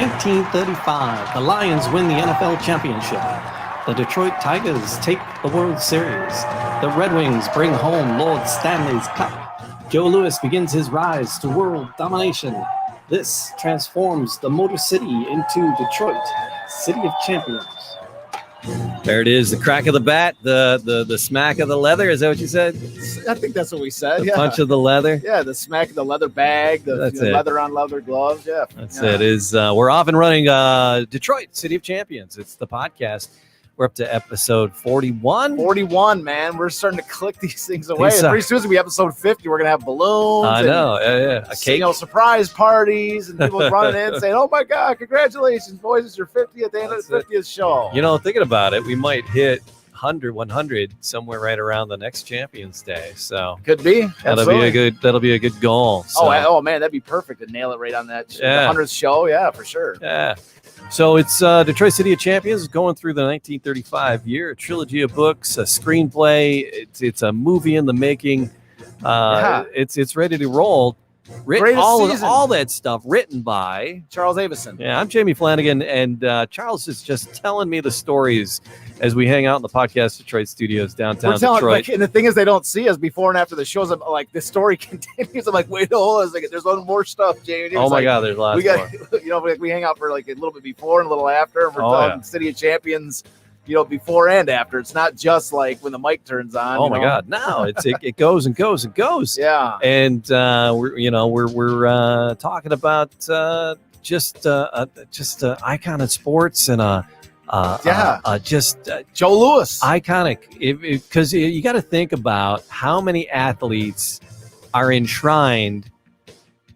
1935, the Lions win the NFL championship. The Detroit Tigers take the World Series. The Red Wings bring home Lord Stanley's Cup. Joe Louis begins his rise to world domination. This transforms the Motor City into Detroit, City of Champions. There it is, the crack of the bat, the smack of the leather. Is that what you said? I think that's what we said. The punch of the leather. Yeah, the smack of the leather bag, the leather on leather gloves. Yeah, that's it. We're off and running. Detroit, City of Champions. It's the podcast. We're up to episode 41. 41, man. We're starting to click these things away. Pretty soon, it's going to be episode 50. We're going to have balloons. I know. Yeah. A cake. Surprise parties and people running in saying, oh, my God, congratulations, boys. It's your 50th and 50th show. You know, thinking about it, we might hit 100 somewhere right around the next Champions Day. So could be. That'll be a good goal. So. Oh, man, that'd be perfect to nail it right on that the 100th show. Yeah, for sure. Yeah. So it's Detroit City of Champions going through the 1935 year, a trilogy of books, a screenplay. It's a movie in the making. It's ready to roll. All that stuff written by Charles Avison. Yeah, I'm Jamie Flanagan, and Charles is just telling me the stories as we hang out in the Podcast Detroit studios downtown Detroit. And the thing is, they don't see us before and after the shows. I'm like, the story continues. I'm like, wait, hold on a second. There's one more stuff, Jamie. Oh my God, there's lots more. You know, we hang out for like a little bit before and a little after. And we're talking City of Champions. You know, before and after. It's not just like when the mic turns on. Oh my God, no! It goes and goes and goes. Yeah, and we're talking about just icon of sports and Joe Louis, iconic. Because you got to think about how many athletes are enshrined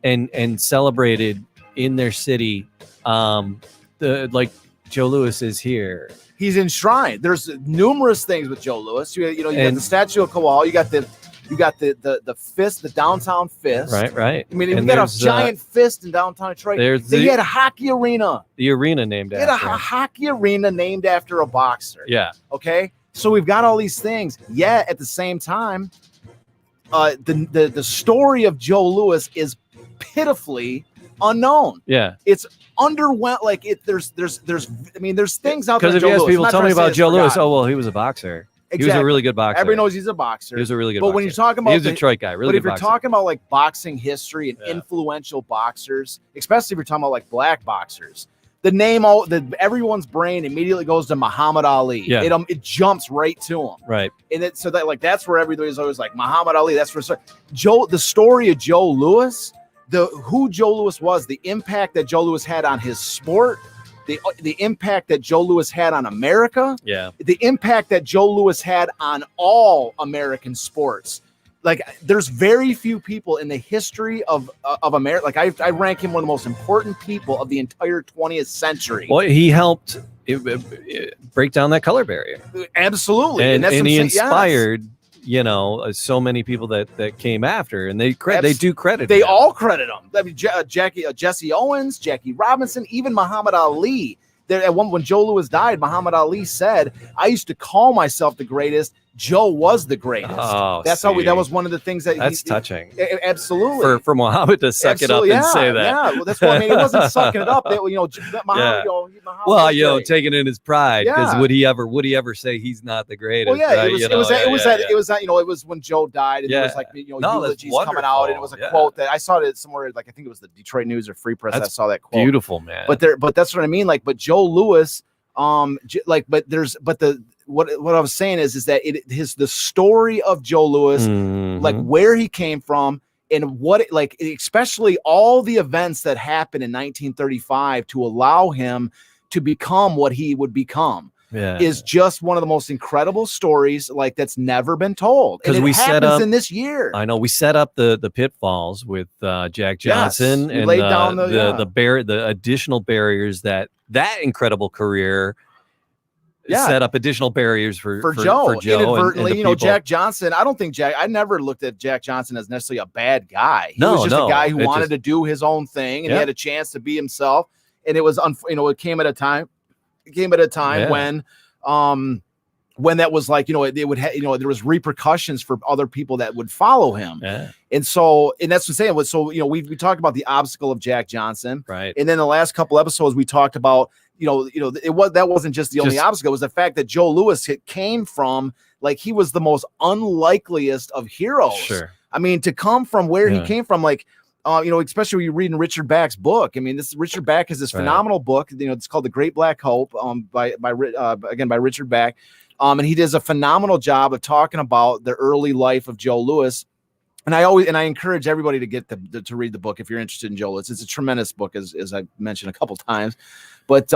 and celebrated in their city. Like Joe Louis is here. He's enshrined. There's numerous things with Joe Louis. You got the statue of Kowal. You got the fist, the downtown fist. Right. I mean, you got a giant fist in downtown Detroit. They had a hockey arena. The arena named after. They had a hockey arena named after a boxer. Yeah. Okay. So we've got all these things. Yet at the same time, the story of Joe Louis is pitifully unknown. Yeah. It's underwent. Like there's things out there. Because if you ask people, tell me about Joe Louis. Oh, well, he was a boxer. Exactly. He was a really good boxer. Everybody knows he's a boxer. He was a really good boxer. But when you're talking about he was a Detroit guy, really good boxer. But if you're talking about like boxing history and influential boxers, especially if you're talking about like black boxers, the name everyone's brain immediately goes to Muhammad Ali. Yeah. It jumps right to him. Right. And that's where everybody's always like Muhammad Ali. That's where the story of Joe Louis, who Joe Louis was, the impact that Joe Louis had on his sport, the impact that Joe Louis had on America, the impact that Joe Louis had on all American sports. Like, there's very few people in the history of America. Like, I rank him one of the most important people of the entire 20th century. Well, he helped break down that color barrier. Absolutely, and he inspired. So many people that came after, and they do credit. They all credit him. I mean, Jesse Owens, Jackie Robinson, even Muhammad Ali. When Joe Louis died, Muhammad Ali said, "I used to call myself the greatest. Joe was the greatest." Oh, that was one of the things that's touching. Absolutely, for Muhammad to suck it up and say that. Yeah, well, that's what I mean. It wasn't sucking it up. Muhammad, Muhammad taking in his pride, because would he ever say he's not the greatest? Well, yeah, it was when Joe died, and it was like eulogies coming out, and it was a quote that I saw it somewhere. Like, I think it was the Detroit News or Free Press. I saw that quote. Beautiful, man. But that's what I mean. Like, but Joe Louis, what I was saying is that the story of Joe Louis, like where he came from and especially all the events that happened in 1935 to allow him to become what he would become. Is just one of the most incredible stories that's never been told. Because we set up in this year. I know we set up the pitfalls with Jack Johnson and laid down the additional barriers that incredible career set up additional barriers for Joe. Inadvertently, Jack Johnson. I never looked at Jack Johnson as necessarily a bad guy. He was just a guy who wanted to do his own thing, and he had a chance to be himself. And it was, it came at a time when when that was like, it would there was repercussions for other people that would follow him. Yeah. And so, and that's what I'm saying. So, we talked about the obstacle of Jack Johnson. Right. And then the last couple episodes, we talked about, that wasn't just the only obstacle. It was the fact that Joe Louis came from, like, he was the most unlikeliest of heroes. Sure. I mean, to come from where he came from, like, especially when you're reading Richard Back's book. I mean, Richard Back has this phenomenal book. It's called The Great Black Hope, by Richard Back. And he does a phenomenal job of talking about the early life of Joe Louis. And I encourage everybody to get to read the book if you're interested in Joe Louis. It's a tremendous book, as I mentioned a couple times. But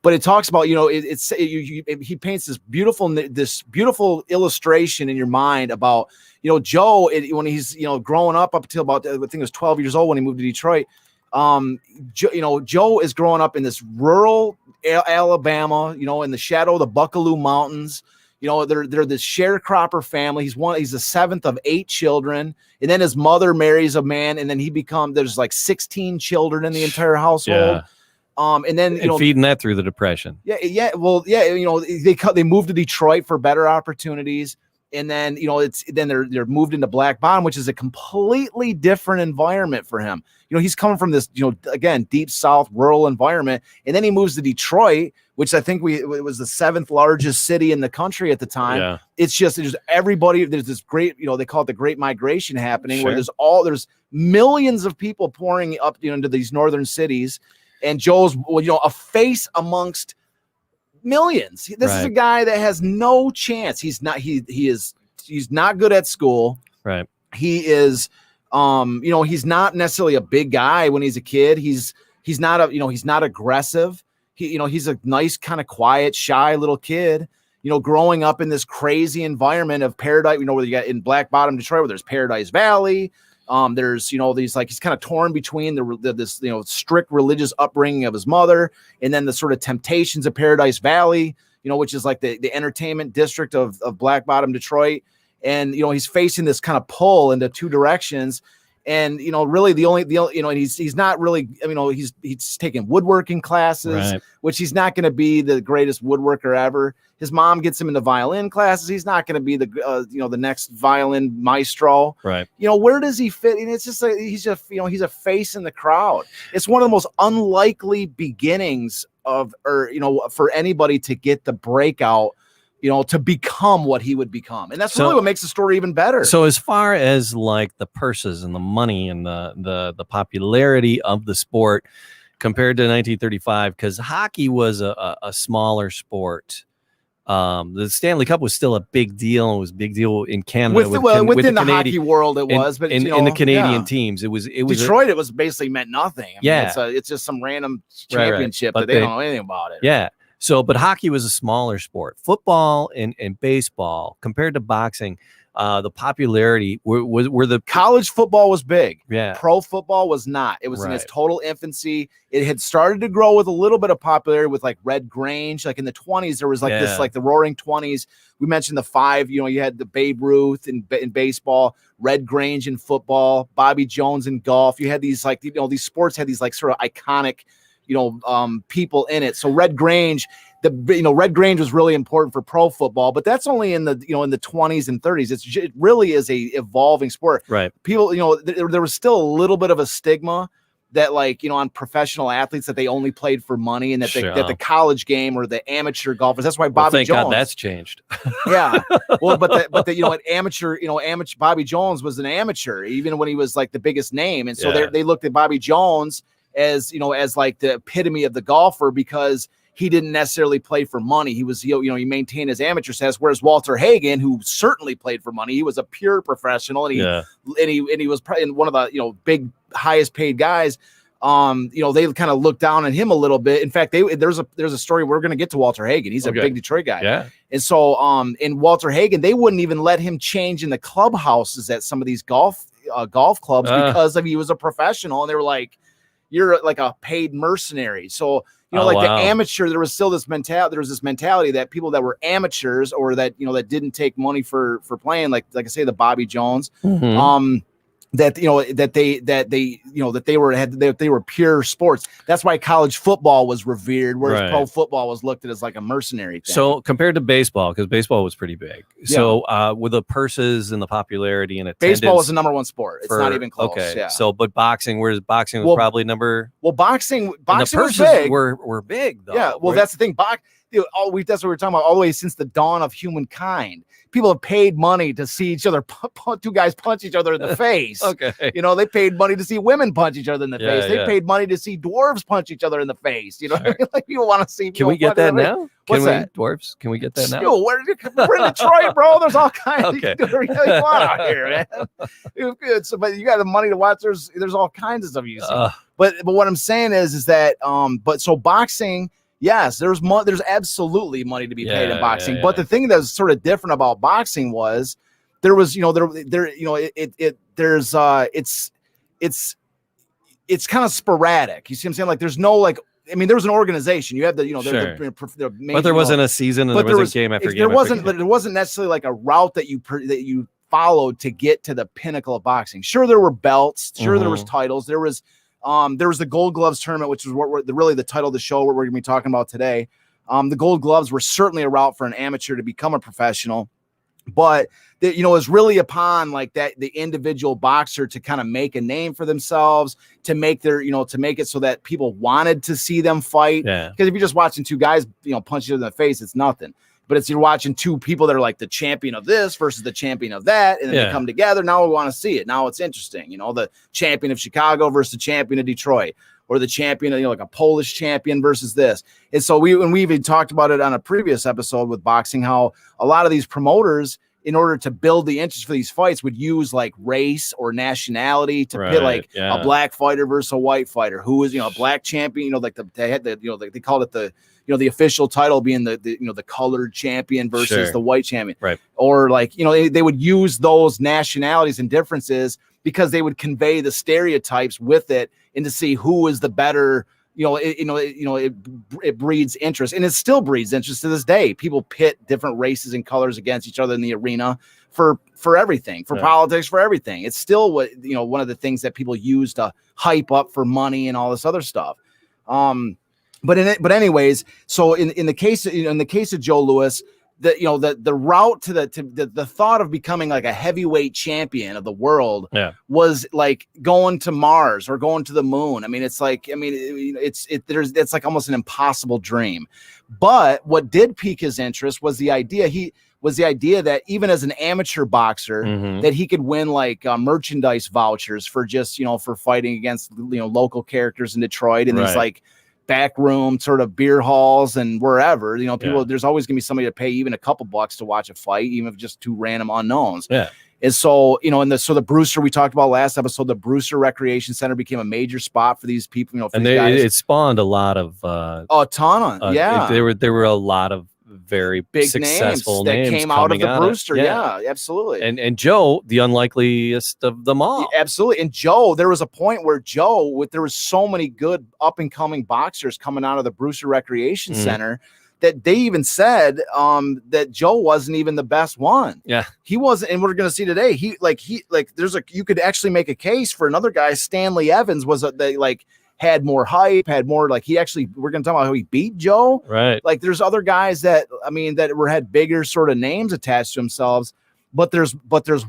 it talks about, he paints this beautiful illustration in your mind about, Joe, when he's, growing up until about, I think it was 12 years old when he moved to Detroit. Joe is growing up in this rural Alabama, in the shadow of the Buckaloo Mountains. They're this sharecropper family. He's the seventh of 8 children. And then his mother marries a man, and then there's like 16 children in the entire household. Yeah. And then, feeding that through the Depression. Yeah. Well, yeah, they moved to Detroit for better opportunities. And then, they're moved into Black Bottom, which is a completely different environment for him. He's coming from this, again, deep South rural environment. And then he moves to Detroit, which I think it was the 7th largest city in the country at the time. Yeah. It's just everybody, there's this great, they call it the Great Migration happening, Sure. where there's millions of people pouring up, into these northern cities. And Joe's, a face amongst millions. This is a guy that has no chance. He's not good at school. Right. He is he's not necessarily a big guy when he's a kid. He's not aggressive. He's a nice, kind of quiet, shy little kid, growing up in this crazy environment of Paradise, where you got in Black Bottom, Detroit, where there's Paradise Valley. There's, these, like, he's kind of torn between this strict religious upbringing of his mother, and then the sort of temptations of Paradise Valley, which is like the entertainment district of Black Bottom, Detroit. And, he's facing this kind of pull into two directions. And, really and he's not really, he's taking woodworking classes, right. which he's not going to be the greatest woodworker ever. His mom gets him into violin classes. He's not going to be the next violin maestro. Right. Where does he fit? And it's just like, he's a face in the crowd. It's one of the most unlikely beginnings for anybody to get the breakout, to become what he would become. And that's really what makes the story even better. So as far as like the purses and the money and the popularity of the sport compared to 1935, because hockey was a smaller sport. The Stanley Cup was still a big deal. It was a big deal in Canada. Within the hockey world, it was. But in the Canadian teams, it was Detroit. It was basically meant nothing. I mean, yeah, it's just some random championship that they don't know anything about it. Yeah. So, but hockey was a smaller sport. Football and baseball compared to boxing, the popularity were the college football was big. Yeah. Pro football was not. It was in its total infancy. It had started to grow with a little bit of popularity with like Red Grange. Like in the 20s, there was like this, like the Roaring 20s. We mentioned the 5. You had the Babe Ruth in baseball, Red Grange in football, Bobby Jones in golf. You had these like these sports had these like sort of iconic people in it. So Red Grange, Red Grange was really important for pro football, but that's only in the, in the 20s and 30s. It really is a evolving sport. Right. People, there was still a little bit of a stigma that like, on professional athletes that they only played for money, and that that the college game or the amateur golfers, that's why Bobby thank Jones. God that's changed. Yeah. Well, but an amateur Bobby Jones was an amateur even when he was like the biggest name. And so they looked at Bobby Jones as like the epitome of the golfer, because he didn't necessarily play for money. He was, he maintained his amateur status. Whereas Walter Hagen, who certainly played for money, he was a pure professional, and he was probably one of the, big, highest paid guys. They kind of looked down on him a little bit. In fact, there's a story. We're going to get to Walter Hagen. He's a big Detroit guy. Yeah. And so, in Walter Hagen, they wouldn't even let him change in the clubhouses at some of these golf clubs because he was a professional, and they were like, you're like a paid mercenary. So, the amateur, there was still this mentality. There was this mentality that people that were amateurs, or that, that didn't take money for playing, like I say, the Bobby Jones, that they were pure sports. That's why college football was revered, whereas pro football was looked at as like a mercenary thing. So compared to baseball, because baseball was pretty big. So with the purses and the popularity and attendance, baseball was the number one sport. It's not even close. Okay. Yeah. So, but boxing, whereas boxing was probably number. Well, boxing the purses was big. were big though. Yeah. Well, that's the thing. That's what we were talking about all the way since the dawn of humankind. People have paid money to see each other, two guys punch each other in the face. Okay. They paid money to see women punch each other in the face. They paid money to see dwarves punch each other in the face. Like people want to see. Can we get that now? What's that? Dwarves? Can we get that now? We're in Detroit, bro. There's all kinds of Okay. you can do whatever you want out here, man. Good. So, but you got the money to watch. There's all kinds of stuff you see. But what I'm saying is that so boxing. Yes, there's absolutely money to be paid in boxing. But the thing that's sort of different about boxing was there was, it's kind of sporadic. You see what I'm saying? Like there's no like, I mean, there was an organization. You have the, the main, but there wasn't a season and there wasn't game after game. But it wasn't necessarily like a route that you followed to get to the pinnacle of boxing. Sure, there were belts. Sure, there was titles. There was the Gold Gloves tournament, which is really the title of the show, what we're going to be talking about today. The Gold Gloves were certainly a route for an amateur to become a professional, but it was really upon like that the individual boxer to kind of make a name for themselves, to make to make it so that people wanted to see them fight. Yeah. Because if you're just watching two guys, punch each other in the face, it's nothing. But it's you're watching two people that are like the champion of this versus the champion of that, and then they come together. Now we want to see it. Now it's interesting. The champion of Chicago versus the champion of Detroit, or the champion of like a Polish champion versus this. And so we even talked about it on a previous episode with boxing, how a lot of these promoters, in order to build the interest for these fights, would use like race or nationality to pit like a black fighter versus a white fighter who was a black champion. Like they had the they called it the official title being the colored champion versus the white champion, right? Or like they would use those nationalities and differences because they would convey the stereotypes with it, and to see who is the better. It breeds interest, and it still breeds interest to this day. People pit different races and colors against each other in the arena for everything, for politics, for everything. It's still one of the things that people use to hype up for money and all this other stuff. But anyways, so in the case of Joe Louis, the route to the thought of becoming like a heavyweight champion of the world was like going to Mars or going to the moon. I mean, it's like, it's like almost an impossible dream. But what did pique his interest was the idea that even as an amateur boxer, that he could win like merchandise vouchers for just, for fighting against, local characters in Detroit and these like back room sort of beer halls and wherever, people, there's always gonna be somebody to pay even a couple bucks to watch a fight, even if just two random unknowns. And so, the Brewster, we talked about last episode, the Brewster Recreation Center became a major spot for these people, and it spawned a lot of a ton of there were a lot of very big successful names that came out of the Brewster. Yeah, absolutely. And Joe, the unlikeliest of them all. Yeah, absolutely. And Joe, there was a point where there was so many good up and coming boxers coming out of the Brewster Recreation Center that they even said that Joe wasn't even the best one. Yeah, he wasn't. And we're going to see today. You could actually make a case for another guy. Stanley Evans had more hype, had more we're going to talk about how he beat Joe. Right. Like there's other guys that had bigger sort of names attached to themselves, but there's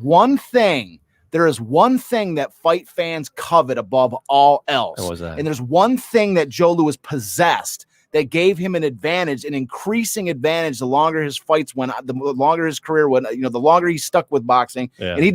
one thing. There is one thing that fight fans covet above all else. What was that? And there's one thing that Joe Louis possessed that gave him an advantage, an increasing advantage the longer his fights went, the longer his career went, the longer he stuck with boxing. Yeah. And he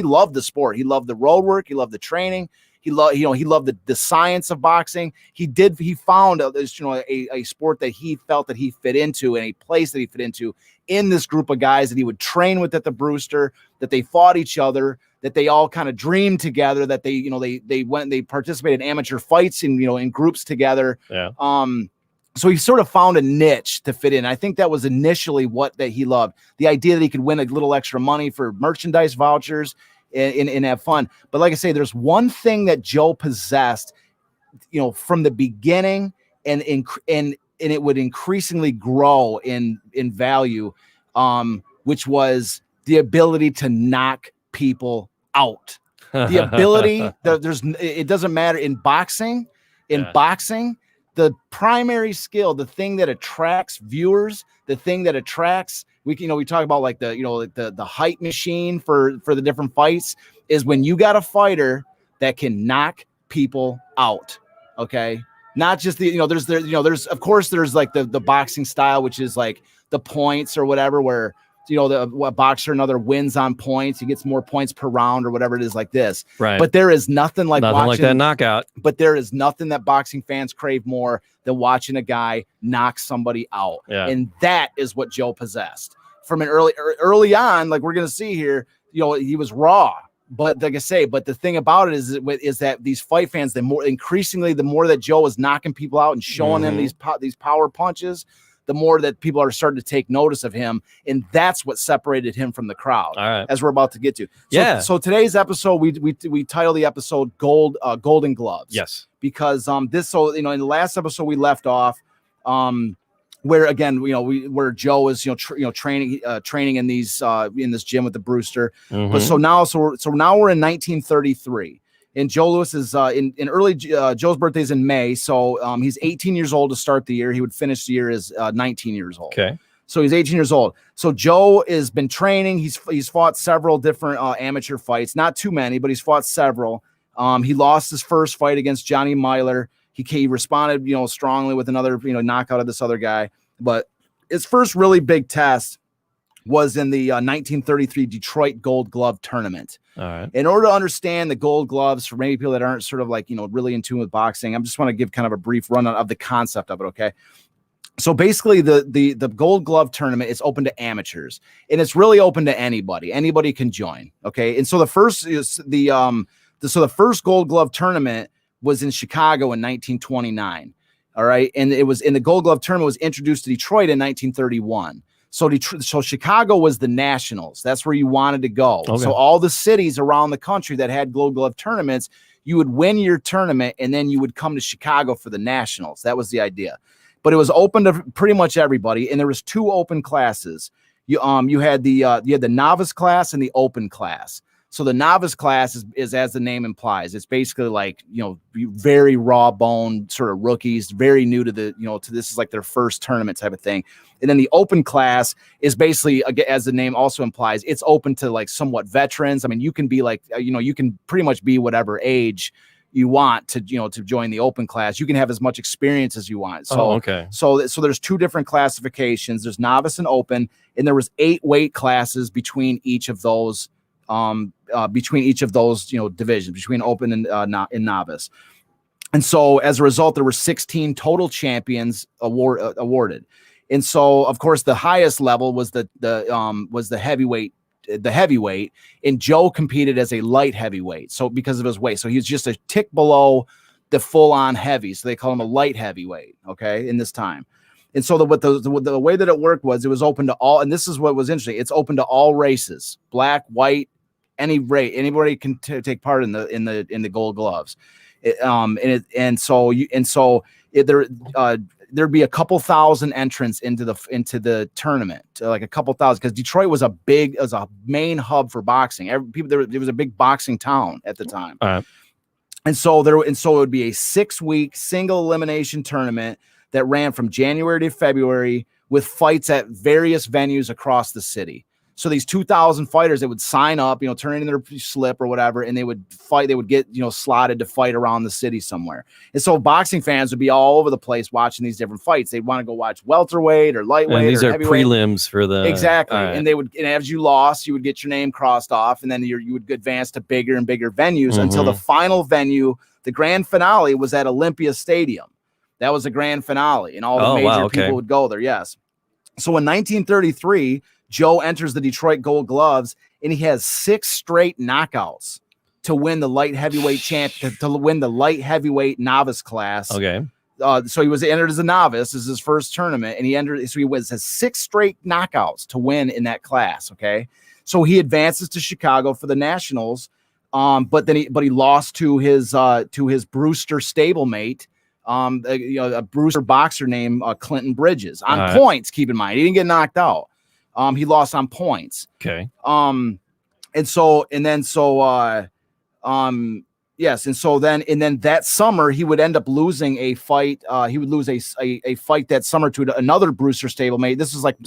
loved the sport. He loved the road work. He loved the training. He loved the science of boxing. He found a sport that he felt that he fit into, and a place that he fit into in this group of guys that he would train with at the Brewster, that they fought each other, that they all kind of dreamed together, that they participated in amateur fights in groups together. Yeah. So he sort of found a niche to fit in. I think that was initially what he loved. The idea that he could win a little extra money for merchandise vouchers and have fun. But like I say, there's one thing that Joe possessed, from the beginning, and it would increasingly grow in value, which was the ability to knock people out. The ability, it doesn't matter in boxing. In boxing, the primary skill, the thing that attracts viewers, the thing that attracts, we talk about like the hype machine for the different fights is when you got a fighter that can knock people out. Okay. Not just there's of course there's like the boxing style, which is like the points or whatever, where a boxer another wins on points. He gets more points per round or whatever it is like this. Right. But there is nothing like that knockout. But there is nothing that boxing fans crave more than watching a guy knock somebody out. Yeah. And that is what Joe possessed from an early on. Like we're going to see here, he was raw. But like I say, but the thing about it is that these fight fans, the more that Joe was knocking people out and showing them these power punches, the more that people are starting to take notice of him. And that's what separated him from the crowd. All right. As we're about to get to. So today's episode, we title the episode Golden Gloves. Yes. Because in the last episode we left off, where again, where Joe is, training in in this gym with the Brewster. But so now we're in 1933. And Joe Louis is Joe's birthday is in May. So he's 18 years old to start the year. He would finish the year as 19 years old. Okay. So he's 18 years old. So Joe has been training. He's fought several different amateur fights, not too many, but he's fought several. He lost his first fight against Johnny Myler. He responded, strongly with another, knockout of this other guy. But his first really big test was in the 1933 Detroit Gold Glove Tournament. All right. In order to understand the Gold Gloves, for many people that aren't sort of like, really in tune with boxing, I just want to give kind of a brief rundown of the concept of it, okay? So basically, the Gold Glove Tournament is open to amateurs, and it's really open to anybody. Anybody can join, okay? And so the first Gold Glove Tournament was in Chicago in 1929, all right? And the Gold Glove Tournament was introduced to Detroit in 1931. So Chicago was the nationals. That's where you wanted to go. Okay. So all the cities around the country that had Gold Glove tournaments, you would win your tournament, and then you would come to Chicago for the nationals. That was the idea. But it was open to pretty much everybody, and there was two open classes. You had the novice class and the open class. So the novice class is as the name implies. It's basically like, very raw bone sort of rookies, very new to to this is like their first tournament type of thing. And then the open class is basically, as the name also implies, it's open to like somewhat veterans. I mean, you can be like, you can pretty much be whatever age you want to join the open class. You can have as much experience as you want. So, okay. So there's two different classifications. There's novice and open, and there was 8 weight classes between each of those divisions, between open and novice. And so as a result, there were 16 total champions awarded. And so of course the highest level was the heavyweight, and Joe competed as a light heavyweight. So because of his weight, so he was just a tick below the full on heavy. So they call him a light heavyweight. Okay. In this time. And so the way that it worked was it was open to all, and this is what was interesting. It's open to all races, black, white, any race, anybody can take part in the Gold Gloves. There'd be a couple thousand entrants into the tournament, like a couple thousand, because Detroit was a main hub for boxing. There was a big boxing town at the time. And so it would be a 6-week single elimination tournament that ran from January to February with fights at various venues across the city. So these 2,000 fighters that would sign up, turn in their slip or whatever, and they would fight. They would get, slotted to fight around the city somewhere. And so boxing fans would be all over the place watching these different fights. They'd want to go watch welterweight or lightweight. And these or are heavyweight. prelims for the exactly. Right. And and as you lost, you would get your name crossed off, and then you would advance to bigger and bigger venues until the final venue, the grand finale, was at Olympia Stadium. That was the grand finale, and all the major people would go there. Yes. So in 1933. Joe enters the Detroit Gold Gloves, and he has 6 straight knockouts to win the light heavyweight to win the light heavyweight novice class. Okay. So he was entered as a novice. This is his first tournament, and he has 6 straight knockouts to win in that class. Okay. So he advances to Chicago for the nationals. But he lost to his Brewster stablemate, a Brewster boxer named Clinton Bridges on points. Keep in mind, he didn't get knocked out. He lost on points. Okay. And then Yes, and then that summer he would end up losing a fight. He would lose a fight that summer to another Brewster stablemate. This is like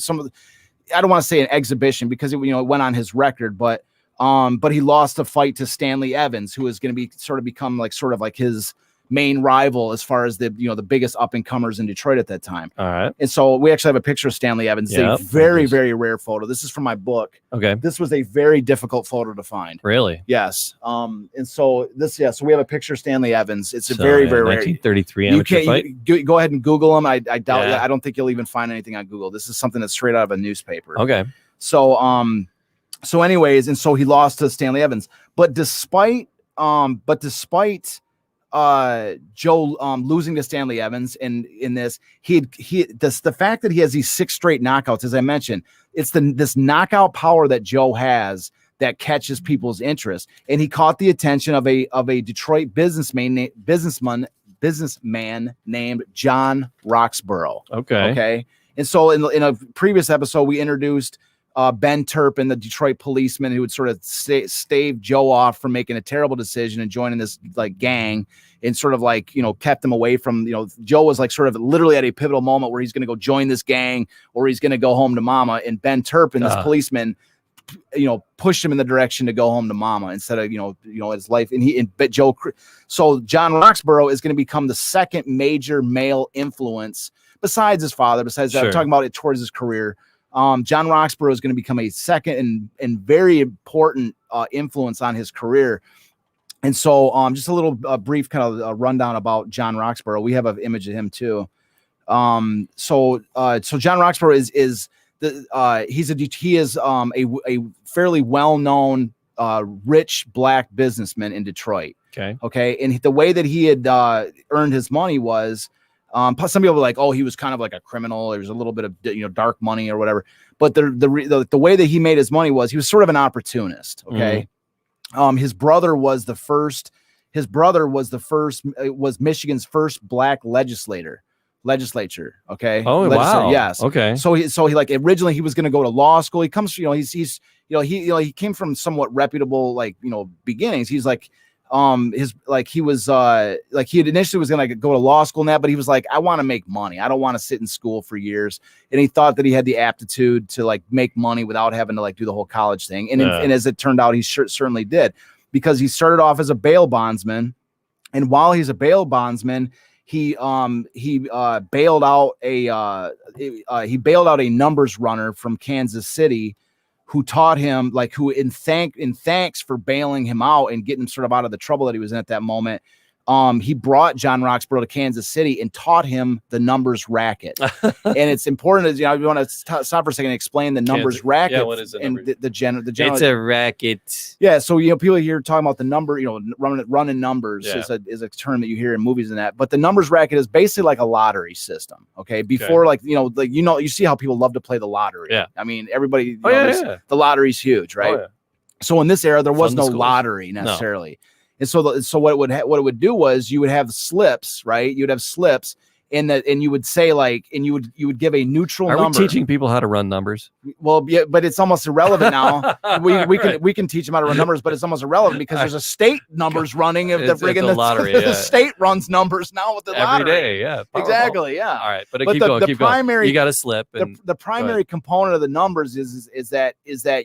I don't want to say an exhibition because it went on his record, but he lost a fight to Stanley Evans, who is going to become like his main rival as far as the biggest up and comers in Detroit at that time. All right. And so we actually have a picture of Stanley Evans. It's a very, very rare photo. This is from my book. Okay. This was a very difficult photo to find. Really? Yes. And so so we have a picture of Stanley Evans. It's a very, very rare. 1933 amateur fight. Go ahead and Google him. I doubt. I don't think you'll even find anything on Google. This is something that's straight out of a newspaper. Okay. So anyways, and so he lost to Stanley Evans, but despite Joe losing to Stanley Evans in this, the fact that he has these 6 straight knockouts, as I mentioned, it's this knockout power that Joe has that catches people's interest, and he caught the attention of a Detroit businessman named John Roxborough. Okay, and so in a previous episode we introduced Ben Turpin, the Detroit policeman who would sort of stave Joe off from making a terrible decision and joining this gang, and sort of kept him away from, Joe was sort of literally at a pivotal moment where he's going to go join this gang or he's going to go home to mama. And Ben Turpin, this policeman, pushed him in the direction to go home to mama instead of, his life. So John Roxborough is going to become the second major male influence besides his father, I'm talking about it towards his career. John Roxborough is going to become a second and very important influence on his career. And so just a little brief kind of a rundown about John Roxborough. We have an image of him too. So John Roxborough is a fairly well-known rich black businessman in Detroit. Okay. And the way that he had earned his money was, some people were like, oh, he was kind of like a criminal. There was a little bit of dark money or whatever. But the way that he made his money was he was sort of an opportunist. Okay. His brother was Michigan's first black legislature. Okay. Oh, wow. Yes. Okay. So he originally he was going to go to law school. He comes, he came from somewhat reputable, beginnings. He's he had initially was going to go to law school and that, but he was like, I want to make money. I don't want to sit in school for years. And he thought that he had the aptitude to make money without having to do the whole college thing. And as it turned out, he certainly did, because he started off as a bail bondsman. And while he's a bail bondsman, he bailed out a numbers runner from Kansas City, who taught him, who in thanks for bailing him out and getting him sort of out of the trouble that he was in at that moment, he brought John Roxborough to Kansas City and taught him the numbers racket. And it's important, we want to stop for a second and explain the numbers racket. Yeah, what is it? And the general. It's a racket. Yeah, so people here talking about the number, running numbers is a term that you hear in movies and that. But the numbers racket is basically like a lottery system. Okay, before you see how people love to play the lottery. Yeah, I mean everybody. The lottery's huge, right? Oh, yeah. So in this era, there was no lottery necessarily. No. And so what it would do was you would have slips, right? You'd have slips and you would say you would give a neutral number. Are we teaching people how to run numbers? Well, yeah, but it's almost irrelevant now. we can teach them how to run numbers, but it's almost irrelevant because there's a state numbers running of the lottery. The state runs numbers now with the lottery every day. Yeah, powerball. Exactly. Yeah. All right, but keep going. Going. You got to slip. The primary component of the numbers is that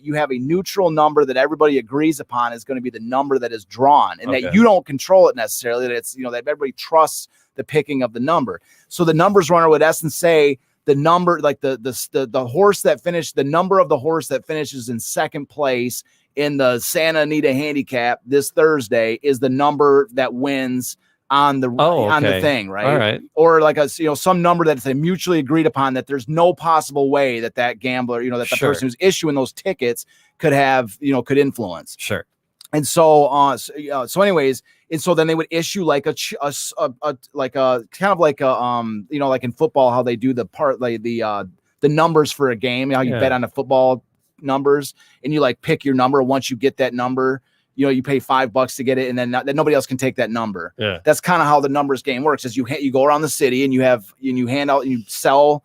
you have a neutral number that everybody agrees upon is going to be the number that is drawn, and that you don't control it necessarily. That it's that everybody trusts the picking of the number. So the numbers runner would essence say the number, the horse that finished, the number of the horse that finishes in second place in the Santa Anita handicap this Thursday is the number that wins on the thing, right? All right. Or some number that's mutually agreed upon that there's no possible way that gambler, that the person who's issuing those tickets could have, could influence. Sure. And so, anyways, and so then they would issue like in football, how they do the numbers for a game, how you bet on the football numbers, and you pick your number. Once you get that number, you pay $5 to get it, and then nobody else can take that number. Yeah, that's kind of how the numbers game works. Is you go around the city and you hand out and you sell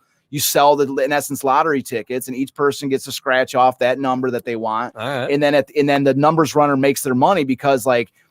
the, in essence, lottery tickets, and each person gets to scratch off that number that they want. All right. And then the numbers runner makes their money because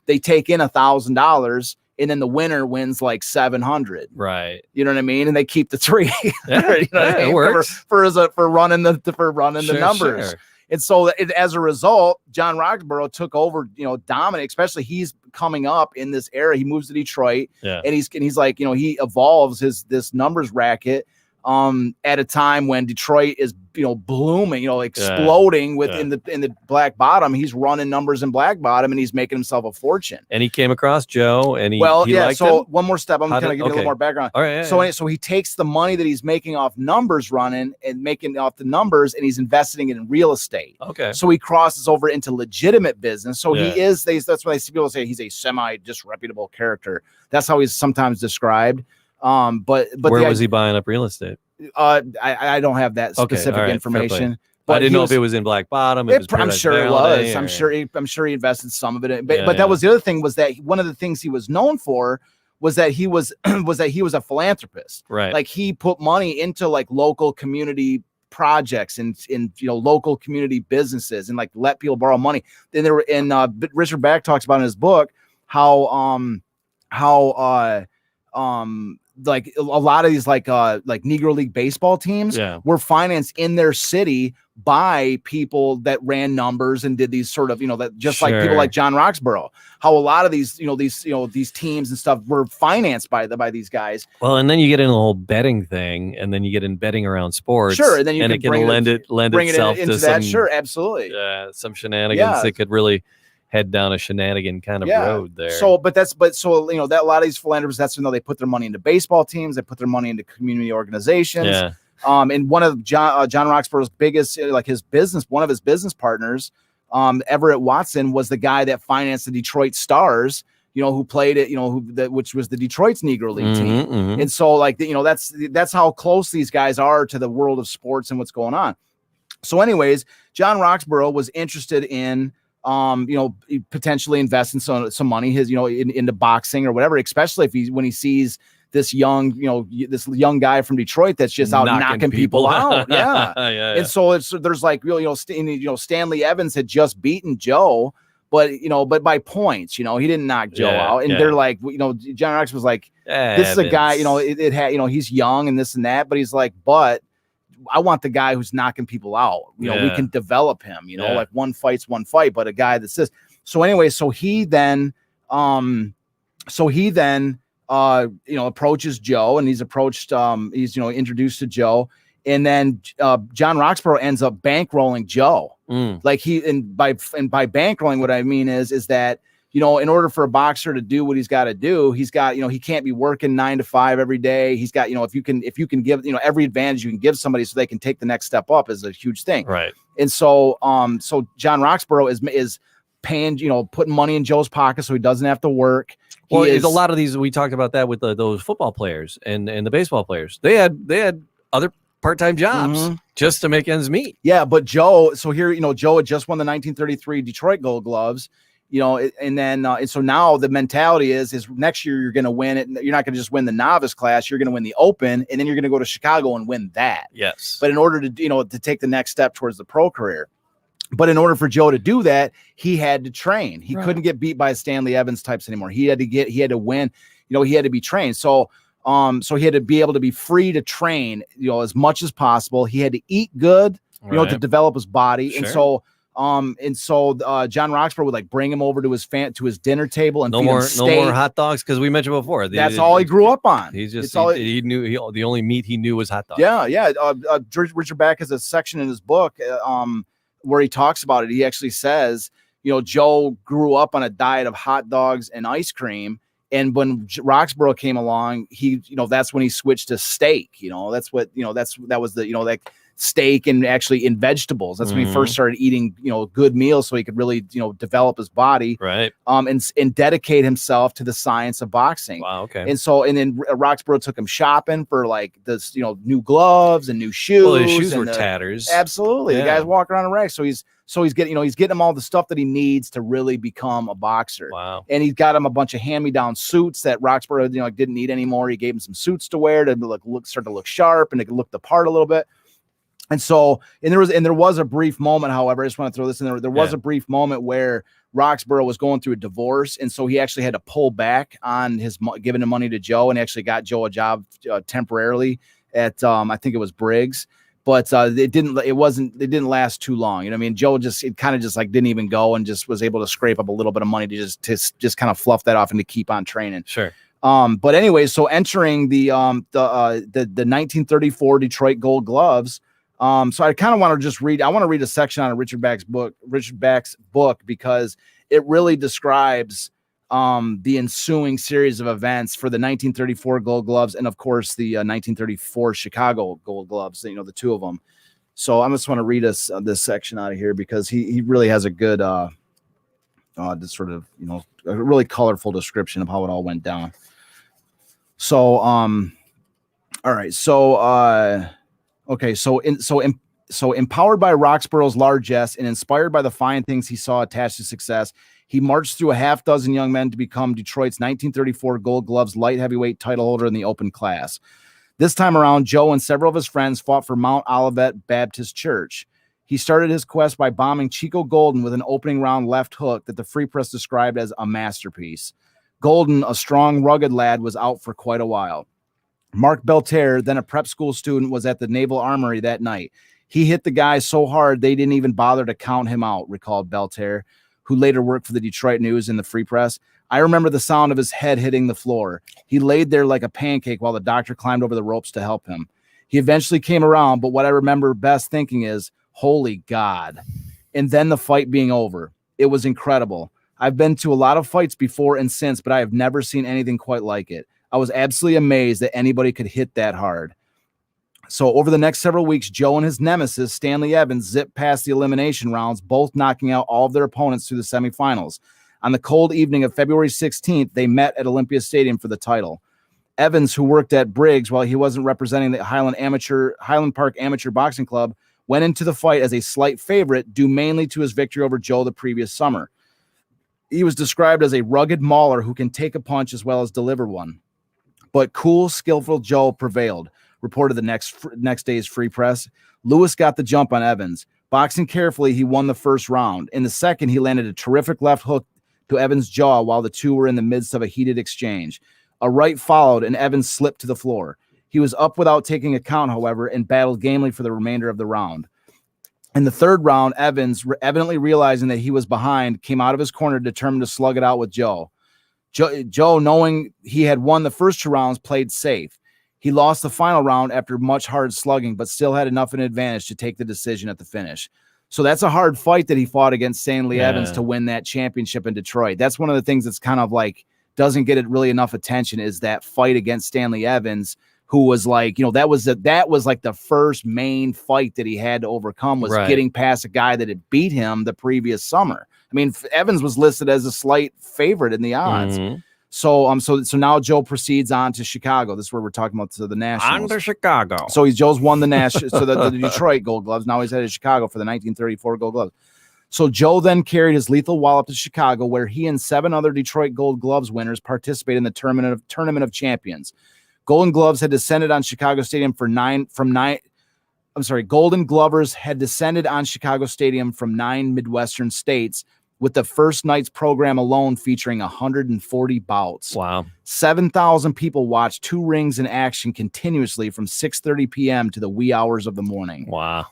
they take in $1,000 and then the winner wins like 700. Right. You know what I mean? And they keep the 3. Yeah, You know what I mean? it works. For running the numbers. Sure. And so as a result, John Roxborough took over, dominate, especially he's coming up in this era. He moves to Detroit and he's like, he evolves this numbers racket at a time when Detroit is, blooming, exploding in the black bottom. He's running numbers in black bottom and he's making himself a fortune. And he came across Joe and he liked him? One more step. I'm going to give you a little more background. All right. So he takes the money that he's making off numbers running and making off the numbers and he's investing it in real estate. Okay. So he crosses over into legitimate business. So that's why people say he's a semi-disreputable character. That's how he's sometimes described. But where was he buying up real estate? I don't have that specific information. But I didn't know if it was in Black Bottom. I'm sure it was. I'm sure he invested some of it. But that was the other thing, was that one of the things he was known for was that he was a philanthropist. Right. Like he put money into like local community projects and in local community businesses and like let people borrow money. Then there were Richard Back talks about in his book how like a lot of these like Negro League baseball teams were financed in their city by people that ran numbers and did these sort of, that just like people like John Roxborough, how a lot of these, these teams and stuff were financed by these guys. Well, and then you get in the whole betting thing and then you get in betting around sports. Sure. And then you can lend itself into to that. some, sure. Absolutely. Some shenanigans that could really head down a shenanigan kind of road there. So that a lot of these philanthropists, that's they put their money into baseball teams, they put their money into community organizations. Yeah. And one of John Roxborough's biggest, one of his business partners, Everett Watson, was the guy that financed the Detroit Stars, who played it, which was the Detroit's Negro League team. Mm-hmm. And so that's how close these guys are to the world of sports and what's going on. So anyways, John Roxborough was interested in, potentially invest in some money, into boxing or whatever, especially when he sees this young guy from Detroit that's just out knocking people out. Yeah. And so there's like, Stanley Evans had just beaten Joe, but by points, he didn't knock Joe out. And they're like, John Rox was like, this is a guy, he's young and this and that, but he's like, but I want the guy who's knocking people out. We can develop him, like one fight's one fight, but a guy that's this. So anyway, he then approaches Joe, and he's approached, he's introduced to Joe, and then John Roxborough ends up bankrolling Joe. Like by bankrolling, what I mean is that, in order for a boxer to do what he's got to do, he's got, he can't be working 9 to 5 every day. He's got, if you can give, every advantage you can give somebody so they can take the next step up is a huge thing. Right. And so John Roxborough is paying, putting money in Joe's pocket so he doesn't have to work. Well, a lot of these, we talked about that with those football players and the baseball players. They had other part-time jobs just to make ends meet. Yeah. But Joe, so here, Joe had just won the 1933 Detroit Gold Gloves. And then, and so now the mentality is next year you're going to win it. You're not going to just win the novice class. You're going to win the open, and then you're going to go to Chicago and win that. Yes. But in order to, to take the next step towards the pro career, but in order for Joe to do that, he had to train. He couldn't get beat by Stanley Evans types anymore. He had to win, he had to be trained. So he had to be able to be free to train, as much as possible. He had to eat good, to develop his body. Sure. And so John Roxborough would bring him over to his dinner table and no more hot dogs, because we mentioned before that's all he grew up on. He knew the only meat he knew was hot dogs. Yeah. Richard Back has a section in his book where he talks about it. He actually says, Joe grew up on a diet of hot dogs and ice cream. And when Roxborough came along, that's when he switched to steak. That was the steak and actually in vegetables. That's when he first started eating, good meals so he could really, develop his body. Right. And dedicate himself to the science of boxing. Wow. Okay. And then Roxborough took him shopping for this, new gloves and new shoes. Well, his shoes were tatters. Absolutely. Yeah. The guy's walking around a wreck. So he's getting, he's getting him all the stuff that he needs to really become a boxer. Wow. And he's got him a bunch of hand-me-down suits that Roxborough, didn't need anymore. He gave him some suits to wear to start to look sharp and to look the part a little bit. And so, there was a brief moment, however, I just want to throw this in there. There was a brief moment where Roxborough was going through a divorce, and so he actually had to pull back on his giving the money to Joe, and actually got Joe a job temporarily at I think it was Briggs, but it didn't last too long. You know what I mean? Joe kind of like didn't even go, and just was able to scrape up a little bit of money to just kind of fluff that off and to keep on training. Sure. But anyway, so entering the 1934 Detroit Gold Gloves. So I kind of want to just read. I want to read a section on Richard Back's book, because it really describes the ensuing series of events for the 1934 Gold Gloves, and of course the 1934 Chicago Gold Gloves. You know, the two of them. So I just want to read us this section out of here, because he really has a good this sort of, you know, a really colorful description of how it all went down. So all right, so okay, so empowered by Roxborough's largesse and inspired by the fine things he saw attached to success, he marched through a half dozen young men to become Detroit's 1934 Gold Gloves light heavyweight title holder in the open class. This time around, Joe and several of his friends fought for Mount Olivet Baptist Church. He started his quest by bombing Chico Golden with an opening round left hook that the Free Press described as a masterpiece. Golden, a strong, rugged lad, was out for quite a while. Mark Belterre, then a prep school student, was at the Naval Armory that night. He hit the guy so hard they didn't even bother to count him out, recalled Belterre, who later worked for the Detroit News and the Free Press. I remember the sound of his head hitting the floor. He laid there like a pancake while the doctor climbed over the ropes to help him. He eventually came around, but what I remember best thinking is, holy God. And then the fight being over. It was incredible. I've been to a lot of fights before and since, but I have never seen anything quite like it. I was absolutely amazed that anybody could hit that hard. So over the next several weeks, Joe and his nemesis, Stanley Evans, zipped past the elimination rounds, both knocking out all of their opponents through the semifinals. On the cold evening of February 16th, they met at Olympia Stadium for the title. Evans, who worked at Briggs while he wasn't representing the Highland Park Amateur Boxing Club, went into the fight as a slight favorite, due mainly to his victory over Joe the previous summer. He was described as a rugged mauler who can take a punch as well as deliver one. But cool, skillful Joe prevailed, reported the next day's Free Press. Lewis got the jump on Evans. Boxing carefully, he won the first round. In the second, he landed a terrific left hook to Evans' jaw while the two were in the midst of a heated exchange. A right followed, and Evans slipped to the floor. He was up without taking a count, however, and battled gamely for the remainder of the round. In the third round, Evans, evidently realizing that he was behind, came out of his corner determined to slug it out with Joe. Joe, knowing he had won the first two rounds, played safe. He lost the final round after much hard slugging, but still had enough of an advantage to take the decision at the finish. So that's a hard fight that he fought against Stanley Evans to win that championship in Detroit. That's one of the things that's kind of like doesn't get it really enough attention, is that fight against Stanley Evans, who was like, you know, that was like the first main fight that he had to overcome, was getting past a guy that had beat him the previous summer. I mean, Evans was listed as a slight favorite in the odds. Mm-hmm. So now Joe proceeds on to Chicago. This is where we're talking about the Nationals. On to Chicago. So Joe's won the National, so the Detroit Gold Gloves. Now he's headed to Chicago for the 1934 Gold Gloves. So Joe then carried his lethal wallop to Chicago, where he and 7 other Detroit Gold Gloves winners participated in the Tournament of Champions. Golden Gloves had descended on Chicago Stadium Golden Glovers had descended on Chicago Stadium from 9 Midwestern states, with the first night's program alone featuring 140 bouts. Wow. 7,000 people watched 2 rings in action continuously from 6:30 p.m. to the wee hours of the morning. Wow.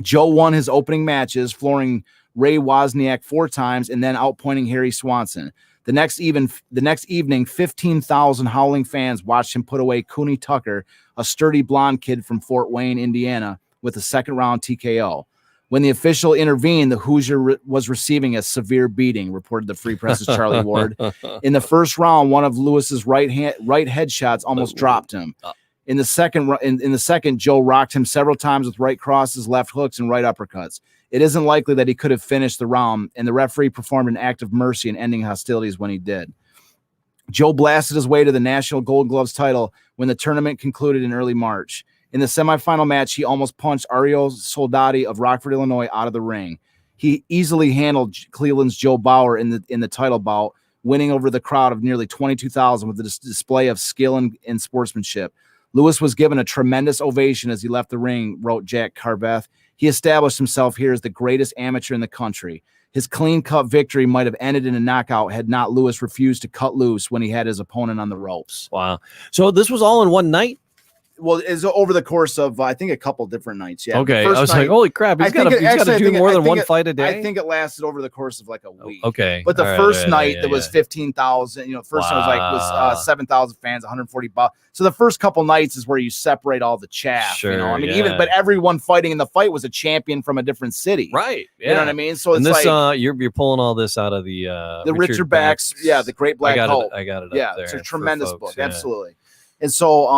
Joe won his opening matches, flooring Ray Wozniak 4 times and then outpointing Harry Swanson. The next evening, 15,000 howling fans watched him put away Cooney Tucker, a sturdy blonde kid from Fort Wayne, Indiana, with a second-round TKO. When the official intervened, the Hoosier was receiving a severe beating, reported the Free Press's Charlie Ward. In the first round, one of Lewis's right head shots almost dropped him. In the second, Joe rocked him several times with right crosses, left hooks, and right uppercuts. It isn't likely that he could have finished the round, and the referee performed an act of mercy in ending hostilities when he did. Joe blasted his way to the National Gold Gloves title when the tournament concluded in early March. In the semifinal match, he almost punched Ariel Soldati of Rockford, Illinois, out of the ring. He easily handled Cleveland's Joe Bauer in the title bout, winning over the crowd of nearly 22,000 with a display of skill and sportsmanship. Lewis was given a tremendous ovation as he left the ring, wrote Jack Carveth. He established himself here as the greatest amateur in the country. His clean-cut victory might have ended in a knockout had not Lewis refused to cut loose when he had his opponent on the ropes. Wow. So this was all in one night? Well, it's over the course of, I think, a couple different nights. Yeah. Okay. I was like, holy crap. He's got to do more than one fight a day? I think it lasted over the course of like a week. Okay. But the first night, there was 15,000. You know, first night was 7,000 fans, 140 bucks. So the first couple nights is where you separate all the chaff. Sure, you know, I mean, but everyone fighting in the fight was a champion from a different city. Right. Yeah. You know what I mean? So it's this, like you're pulling all this out of the Richard Bach's, the Great Black Hope. I got it. Yeah, up there it's a tremendous book. Yeah. Absolutely. And so,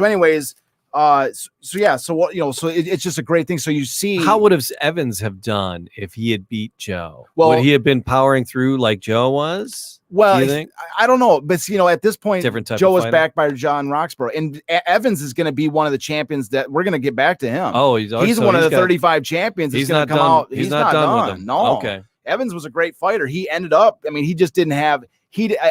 anyways. So what, you know, so it's just a great thing. So you see, how would Evans have done if he had beat Joe? Well, would he have been powering through like Joe was? Well, you think? I don't know, but you know, at this point, Joe was fighter? backed by John Roxborough, and Evans is going to be one of the champions that we're going to get back to him. Oh, he's one of the 35 champions. He's going to come out. He's not done with him. No, okay. Evans was a great fighter. He ended up. I mean, he just didn't have.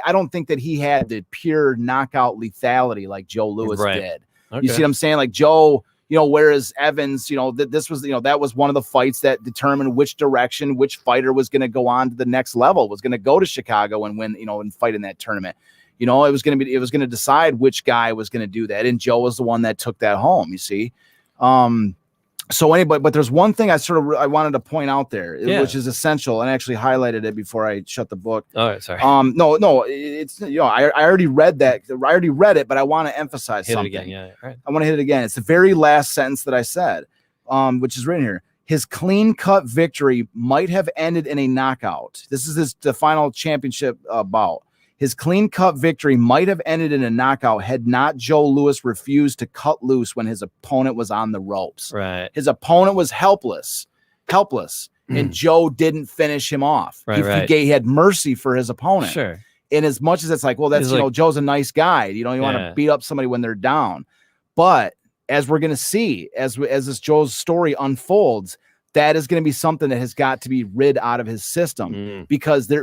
I don't think that he had the pure knockout lethality like Joe Lewis did. Okay. You see what I'm saying? Like Joe, you know, whereas Evans, you know, this was, you know, that was one of the fights that determined which direction, which fighter was going to go on to the next level, was going to go to Chicago and win, you know, and fight in that tournament. You know, it was going to decide which guy was going to do that. And Joe was the one that took that home, you see? But there's one thing I wanted to point out there, which is essential, and I actually highlighted it before I shut the book. All right, sorry. No, it's, you know, I already read that. I already read it, but I want to emphasize something. Hit it again, yeah. All right. I want to hit it again. It's the very last sentence that I said, which is written here. His clean-cut victory might have ended in a knockout. This is the final championship bout. His clean-cut victory might have ended in a knockout had not Joe Lewis refused to cut loose when his opponent was on the ropes. Right. His opponent was helpless, and Joe didn't finish him off. He had mercy for his opponent. Sure. And as much as it's like, well, that's, Joe's a nice guy. You know, you want to beat up somebody when they're down. But as we're going to see, as this Joe's story unfolds, that is going to be something that has got to be rid out of his system because this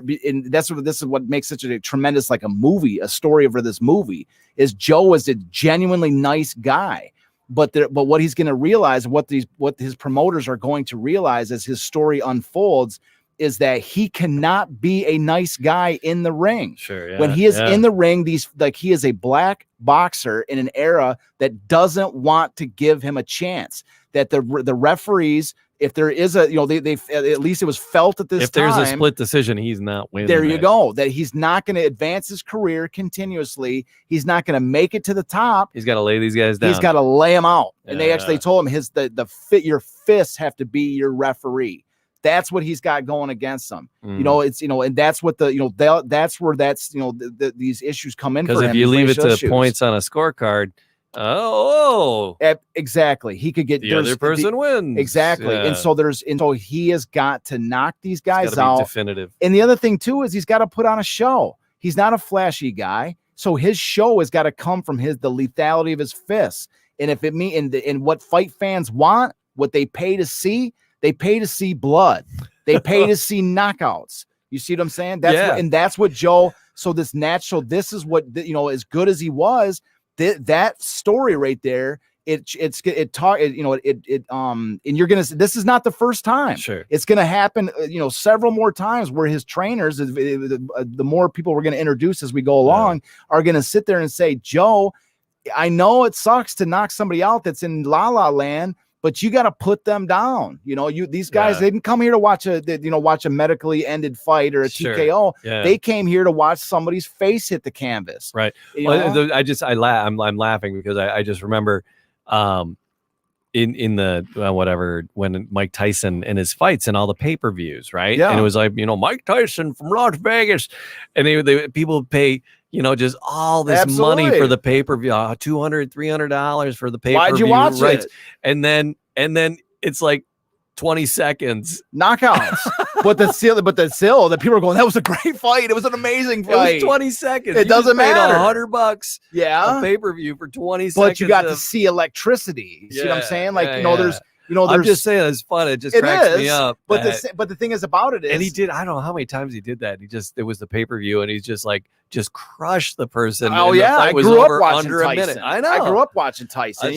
is what makes such a tremendous, like a story for this movie is Joe was a genuinely nice guy, but what he's going to realize, what his promoters are going to realize as his story unfolds is that he cannot be a nice guy in the ring. Sure. Yeah, when he is in the ring, he is a black boxer in an era that doesn't want to give him a chance, that the referees, if there is a, you know, they at least it was felt at this time. If there's a split decision, he's not winning. There you go. That he's not going to advance his career continuously. He's not going to make it to the top. He's got to lay these guys down. He's got to lay them out. And they actually told him your fists have to be your referee. That's what he's got going against him. You know, it's, you know, and that's what that's where these issues come in. Because if you leave it to points on a scorecard, exactly, he could get the other person wins. Exactly. And so he has got to knock these guys out. Definitive. And the other thing too is he's got to put on a show. He's not a flashy guy, so his show has got to come from the lethality of his fists. And if it and what fight fans want, what they pay to see blood. They pay to see knockouts. You see what I'm saying? That's what Joe. So this is what, you know, as good as he was, that story right there. And you're gonna. This is not the first time. Sure, it's gonna happen. You know, several more times where his trainers, the more people we're gonna introduce as we go along, are gonna sit there and say, Joe, I know it sucks to knock somebody out that's in La La Land, but you got to put them down. You know, these guys, they didn't come here to watch a medically ended fight or a TKO. Yeah. They came here to watch somebody's face hit the canvas. Right. I'm laughing because I just remember in the whatever, when Mike Tyson and his fights and all the pay-per-views, right? Yeah. And it was like, you know, Mike Tyson from Las Vegas, and people pay, you know, just all this money for the pay-per-view, $200, $300 for the pay-per-view. Why'd you watch it? And then it's like 20 seconds knockouts. but the people are going, that was a great fight. It was an amazing fight. It was 20 seconds. It doesn't matter. $100. Yeah. A pay-per-view for 20 seconds. But you got to see electricity. You see what I'm saying? Like, there's, I'm just saying it's fun. It just cracks me up. But the thing is about it is, and he did. I don't know how many times he did that. It was the pay-per-view, and he's just crushed the person. Oh yeah, I grew up watching Tyson. I know. I grew up watching Tyson.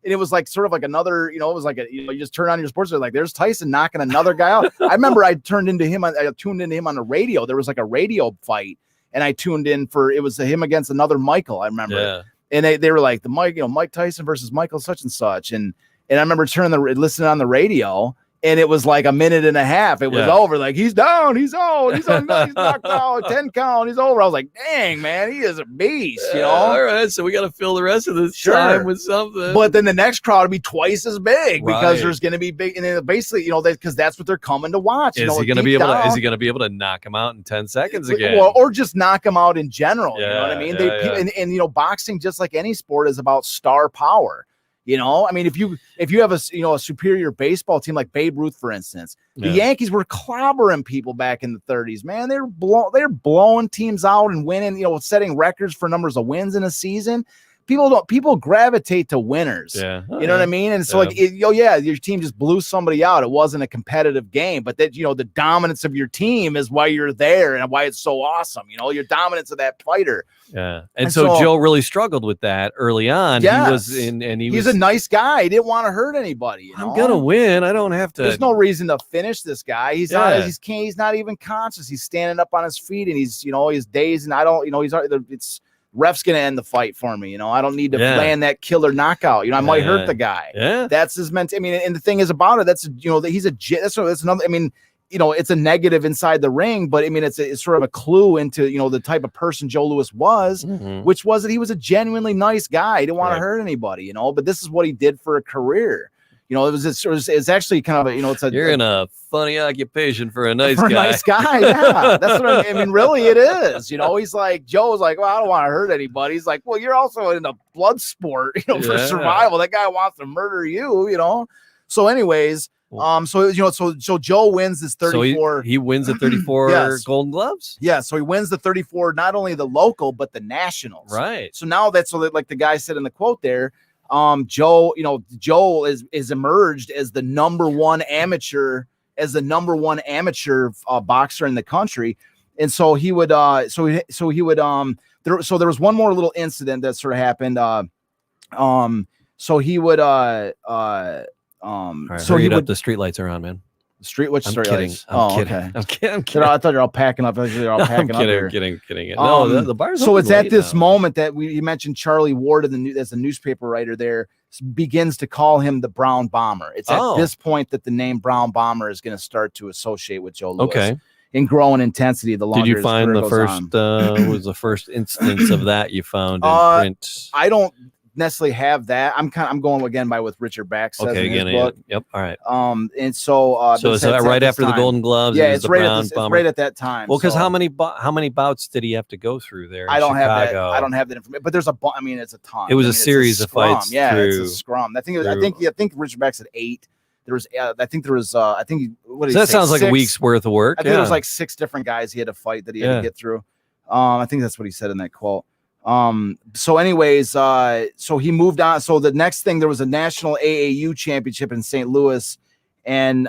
And it was like sort of like another, it was like you just turn on your sports, like there's Tyson knocking another guy out. I remember I tuned into him on the radio. There was like a radio fight, and I tuned in it was him against another Michael. I remember. Yeah. And they were like Mike Tyson versus Michael such and such. And I remember listening on the radio, and it was like a minute and a half. It was over. Like, he's down, he's out, he's knocked out, 10 count, he's over. I was like, dang, man, he is a beast, All right, so we got to fill the rest of this time with something. But then the next crowd will be twice as big because there's going to be big, and then basically, because that's what they're coming to watch. Is he going to be able to? Is he going to be able to knock him out in 10 seconds again, or just knock him out in general? You know what I mean? And boxing, just like any sport, is about star power. I mean, if you have a superior baseball team like Babe Ruth, for instance, the Yankees were clobbering people back in the 30s. Man, they're blowing teams out and winning. Setting records for numbers of wins in a season. People gravitate to winners. Yeah, you know what I mean. And so your team just blew somebody out. It wasn't a competitive game, but that the dominance of your team is why you're there and why it's so awesome. Your dominance of that fighter. Yeah, and so Joe really struggled with that early on. Yes. He's a nice guy. He didn't want to hurt anybody. I'm gonna win. I don't have to. There's no reason to finish this guy. He's not even conscious. He's standing up on his feet and he's dazed. And I don't. It's. Ref's gonna end the fight for me. I don't need to land that killer knockout. I might hurt the guy. Yeah, that's his mentality. I mean, and the thing is about it, that's he's that's another. I mean, it's a negative inside the ring, but I mean, it's sort of a clue into the type of person Joe Louis was, which was that he was a genuinely nice guy. He didn't want to hurt anybody. But this is what he did for a career. It's actually kind of you're in a funny occupation for a nice guy. Nice guy, yeah. That's what I mean. Really, it is. He's like, Joe's like, well, I don't want to hurt anybody. He's like, well, you're also in a blood sport, for survival. That guy wants to murder you, So, anyways, so Joe wins this 34. So he wins the 34 Golden Gloves. Yeah, so he wins the 34, not only the local but the nationals. Right. So now like the guy said in the quote there. Joe is emerged as the number one amateur boxer in the country. And so he would there was one more little incident that sort of happened. So he would right, so he up the street lights are on, man. Which street lights? I'm kidding. I thought you're all packing up. They're all packing up. Kidding. No, the bar's so it's at this moment that you mentioned Charlie Ward as a newspaper writer there begins to call him the Brown Bomber. It's at this point that the name Brown Bomber is going to start to associate with Joe Louis. Okay. In growing intensity, the longer. Did you find the first was the first instance of that you found in print? I don't necessarily have that. I'm going again by what Richard Back says in his book. Yep. All right. And so so is that right after the Golden Gloves? Yeah, it's right at that time. Well, because how many bouts did he have to go through there? I don't have that. I don't have that information. But there's it's a ton. It was a series of fights. Yeah, it's a scrum. I think Richard Back said 8. There was, what did he that sounds like 6, a week's worth of work. I think there was like 6 different guys he had to fight that he had to get through. I think that's what he said in that quote. So anyways, so he moved on. So the next thing, there was a national AAU championship in St. Louis. And,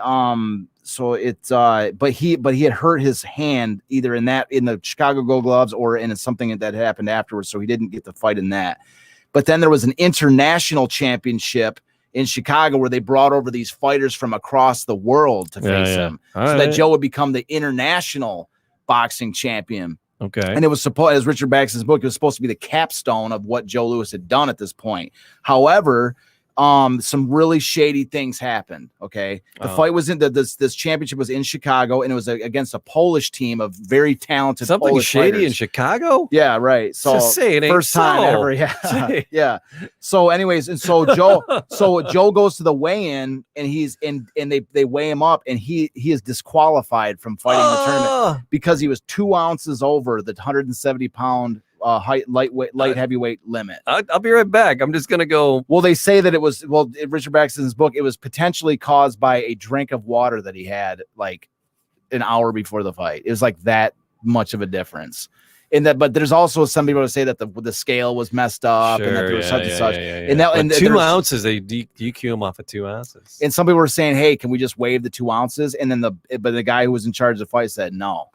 so it's, but he had hurt his hand either in the Chicago Gold Gloves or in something that happened afterwards. So he didn't get to fight in that. But then there was an international championship in Chicago where they brought over these fighters from across the world to face him. That Joe would become the international boxing champion. Okay. And it was supposed, as Richard Back says in his book, it was supposed to be the capstone of what Joe Louis had done at this point. However, some really shady things happened. Okay. The fight was this championship was in Chicago, and it was against a Polish team of very talented something Polish shady fighters. In Chicago. Yeah. Right. So just say it ain't first time ever. Yeah. Yeah. So anyways, and so Joe goes to the weigh-in, and they weigh him up, and he is disqualified from fighting the tournament because he was 2 ounces over the 170-pound light heavyweight limit. I'll be right back. I'm just gonna go. Well, they say that it was Richard Back says in his book, it was potentially caused by a drink of water that he had like an hour before the fight. It was like that much of a difference. But there's also some people to say that the scale was messed up, and that there was such and such. And 2 ounces, they DQ him off of 2 ounces. And some people were saying, "Hey, can we just waive the 2 ounces?" And then the guy who was in charge of the fight said no.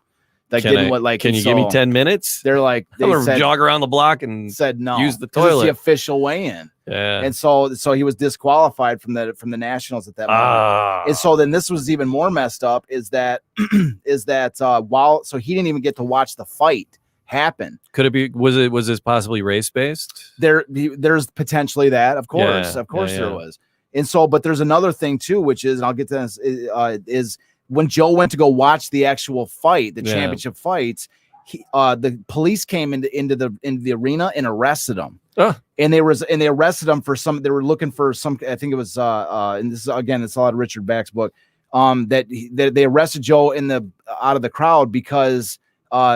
Like, can you give me 10 minutes? They're like, I'm gonna jog around the block and said no. use the 'Cause it's toilet. the official weigh-in. Yeah. And so he was disqualified from the nationals at that moment. And so then this was even more messed up is that so he didn't even get to watch the fight happen. Could it be? Was this possibly race based? There's potentially that, of course, there was. And so, but there's another thing too, which is, and I'll get to this, is when Joe went to go watch the actual fight, the championship fights, the police came into the arena and arrested him. And they arrested him for they were looking for some, I think it was and this is, again, it's all out of Richard Back's book, that they arrested Joe out of the crowd because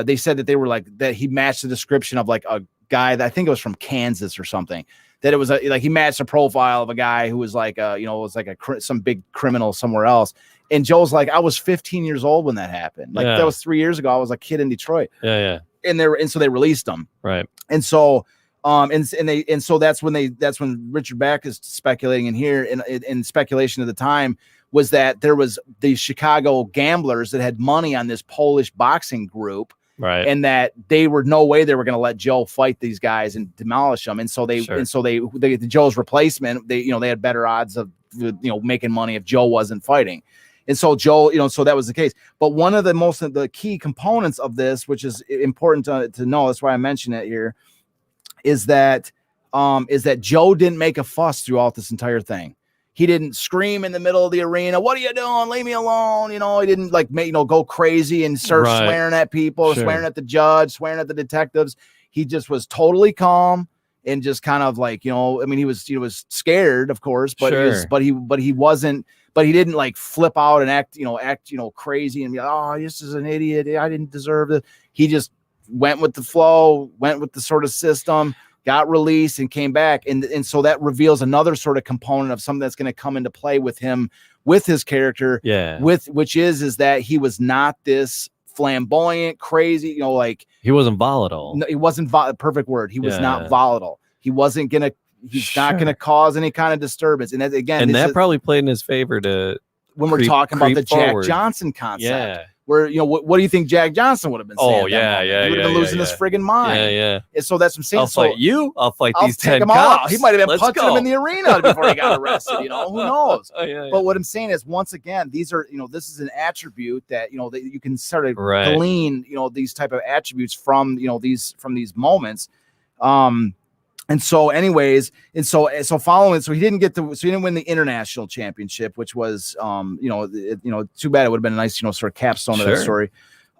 they said that they were like, that he matched the description of like a guy that I think it was from Kansas or something, that it was like he matched a profile of a guy who was like was like some big criminal somewhere else. And Joe's like, I was 15 years old when that happened. Like that was 3 years ago. I was a kid in Detroit. Yeah. And so they released him. Right. And so so that's when Richard Back is speculating in here, in speculation at the time, was that there was the Chicago gamblers that had money on this Polish boxing group. Right. And that they were no way they were going to let Joe fight these guys and demolish them. And so they Joe's replacement, they had better odds of making money if Joe wasn't fighting. And so Joe, so that was the case. But one of the key components of this, which is important to know, that's why I mention it here, is that Joe didn't make a fuss throughout this entire thing. He didn't scream in the middle of the arena, "What are you doing? Leave me alone." He didn't go crazy and start swearing at people, swearing at the judge, swearing at the detectives. He just was totally calm and just kind of like, he was scared, of course, but he didn't like flip out and act crazy and be like, "Oh, this is an idiot. I didn't deserve it." He just went with the flow, went with the sort of system, got released and came back. And so that reveals another sort of component of something that's going to come into play with him, with his character, which is that he was not this flamboyant, crazy, he wasn't volatile. No, he wasn't perfect word. He was not volatile. He wasn't going to, he's not going to cause any kind of disturbance. And that, again, that probably played in his favor when we're talking about the Jack Johnson concept. Yeah. Where, what do you think Jack Johnson would have been saying? Oh, yeah. He would have been losing his friggin' mind. Yeah. And so that's what I'm saying. I'll fight you. I'll fight these 10 him cops. All. He might have been punching him in the arena before he got arrested. Who knows? But what I'm saying is, once again, these are, this is an attribute that, that you can sort of glean, these type of attributes from, these moments. And so anyways, following, so he didn't win the international championship, which was, too bad. It would have been a nice, sort of capstone to that story.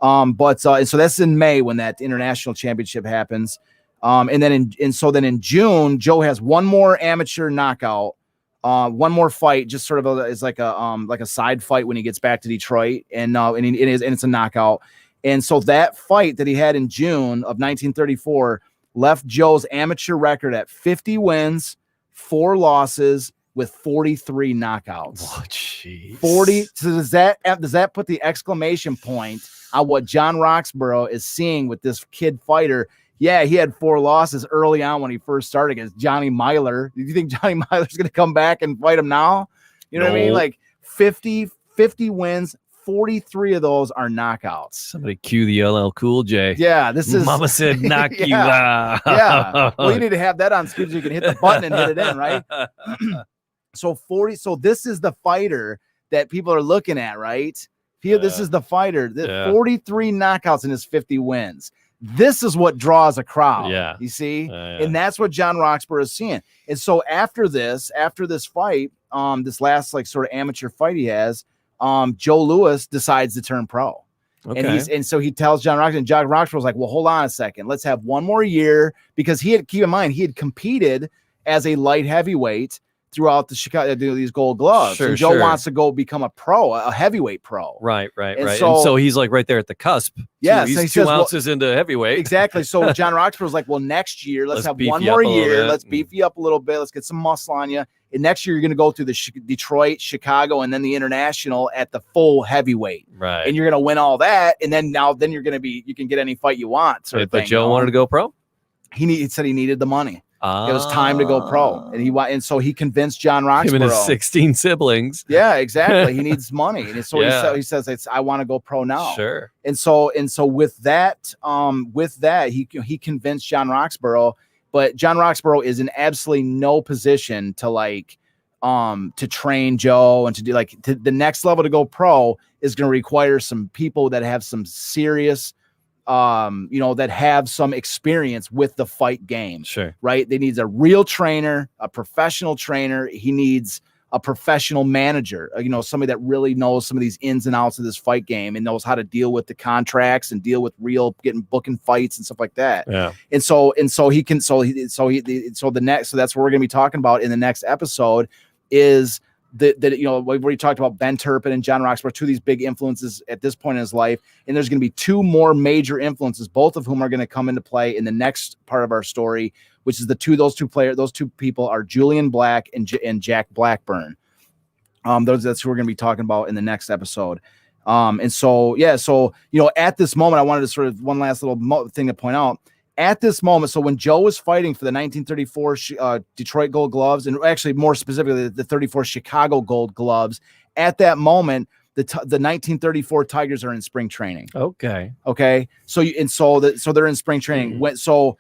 And so that's in May when that international championship happens. And then in June, Joe has one more amateur knockout, one more fight, just sort of is like a side fight when he gets back to Detroit, and it's a knockout. And so that fight that he had in June of 1934 left Joe's amateur record at 50 wins, 4 losses with 43 knockouts. Oh, jeez. 40. So does that put the exclamation point on what John Roxborough is seeing with this kid fighter? Yeah, he had 4 losses early on when he first started against Johnny Myler. Do you think Johnny Myler's going to come back and fight him now? You know what I mean? Like 50 wins, 43 of those are knockouts. Somebody cue the LL Cool J. Yeah, this is Mama said knock you out. Yeah. Well, you need to have that on screen so you can hit the button and hit it in, right? So this is the fighter that people are looking at, right? This is the fighter. 43 knockouts in his 50 wins. This is what draws a crowd. Yeah. You see? And that's what John Roxborough is seeing. And so after this fight, this last like sort of amateur fight he has, Joe Louis decides to turn pro. Okay. And so he tells John Roxborough, and John Roxborough was like, well, hold on a second. Let's have one more year, because keep in mind, he had competed as a light heavyweight throughout the Chicago, these Gold Gloves. Sure, and Joe wants to go become a pro, a heavyweight pro. Right. And so he's like right there at the cusp. Yeah. He's 2 ounces into heavyweight. Exactly. So John Roxborough was like, well, next year, let's have one more year. Let's beef you up a little bit. Let's get some muscle on you. And next year, you're going to go through the Detroit, Chicago, and then the international at the full heavyweight. Right. And you're going to win all that. And then you're going to you can get any fight you want. But Joe wanted to go pro? He said he needed the money. It was time to go pro, and so he convinced John Roxborough. Him and his 16 siblings. Yeah, exactly. He needs money, and so Yeah. he says, "I want to go pro now." Sure. And so with that, he convinced John Roxborough, but John Roxborough is in absolutely no position to to train Joe and to do the next level to go pro is going to require some people that have some serious. That have some experience with the fight game. Sure. Right. They need a real trainer, a professional trainer. He needs a professional manager, somebody that really knows some of these ins and outs of this fight game and knows how to deal with the contracts and deal with booking fights and stuff like that. Yeah. That's what we're going to be talking about in the next episode is we've already talked about Ben Turpin and John Roxborough, two of these big influences at this point in his life. And there's going to be two more major influences, both of whom are going to come into play in the next part of our story, which is those two people are Julian Black and Jack Blackburn. That's who we're going to be talking about in the next episode. At this moment, I wanted to sort of one last little thing to point out. At this moment, so when Joe was fighting for the 1934 Detroit Gold Gloves, and actually more specifically the 34 Chicago Gold Gloves, at that moment, the 1934 Tigers are in spring training. Okay. So they're in spring training. Mm-hmm. So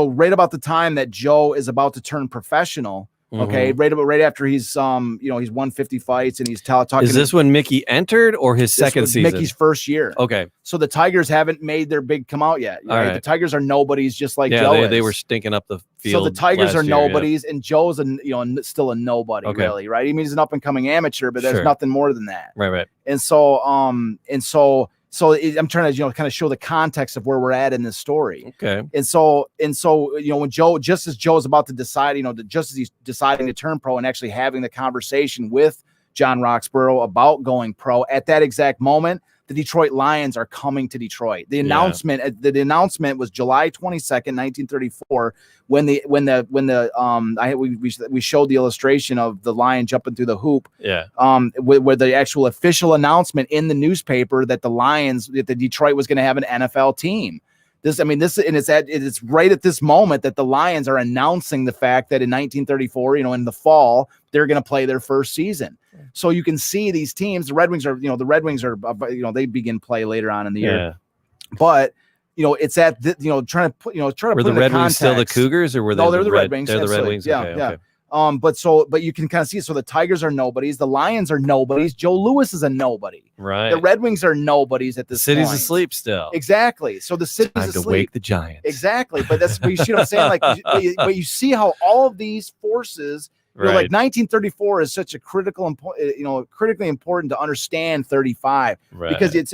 right about the time that Joe is about to turn professional. Okay, right after he's he's won 50 fights and he's talking. Is this when Mickey entered or his second season? Mickey's first year. Okay. So the Tigers haven't made their big come out yet. Right? The Tigers are nobodies, just like Joe. They were stinking up the field. So the Tigers are nobodies, yeah. And Joe's still a nobody, really, right? I mean, he's an up and coming amateur, but there's nothing more than that. Right. So I'm trying to kind of show the context of where we're at in this story. Okay. And so when Joe, just as Joe's about to decide, just as he's deciding to turn pro and actually having the conversation with John Roxborough about going pro, at that exact moment, the Detroit Lions are coming to Detroit. The announcement was July 22nd, 1934, when we showed the illustration of the lion jumping through the hoop. Yeah. Where the actual official announcement in the newspaper that the Detroit was going to have an NFL team. It's right at this moment that the Lions are announcing the fact that in 1934, in the fall, they're going to play their first season. So you can see these teams. The Red Wings are they begin play later on in the year, but it's at trying to put Were the Red Wings still the Cougars or were they? No, they're the Red Wings. They're the Red Wings. Yeah. But you can kind of see. So the Tigers are nobodies. The Lions are nobodies. Joe Louis is a nobody. Right. The Red Wings are nobodies at this point. The city's asleep still. Exactly. So the city's time asleep. to wake the Giants. Exactly. But that's you see what I'm saying. But you see how all of these forces. Like 1934 is such a critically important to understand 35 because it's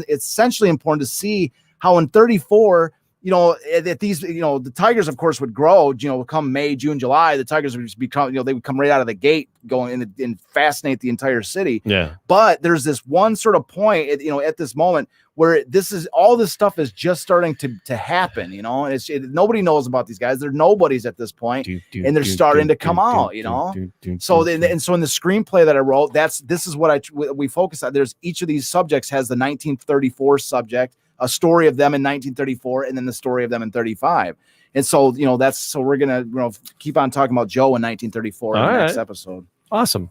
essentially important to see how in 34. That these, the Tigers, of course, would grow, come May, June, July, the Tigers would just become, they would come right out of the gate going in and fascinate the entire city. Yeah. But there's this one sort of point, at this moment where all this stuff is just starting to happen, and nobody knows about these guys. They're nobodies at this point, and they're starting to come out, So in the screenplay that I wrote, this is what we focus on. There's each of these subjects has the 1934 subject, a story of them in 1934, and then the story of them in 35. And so, so we're going to keep on talking about Joe in 1934 in the next episode. Awesome.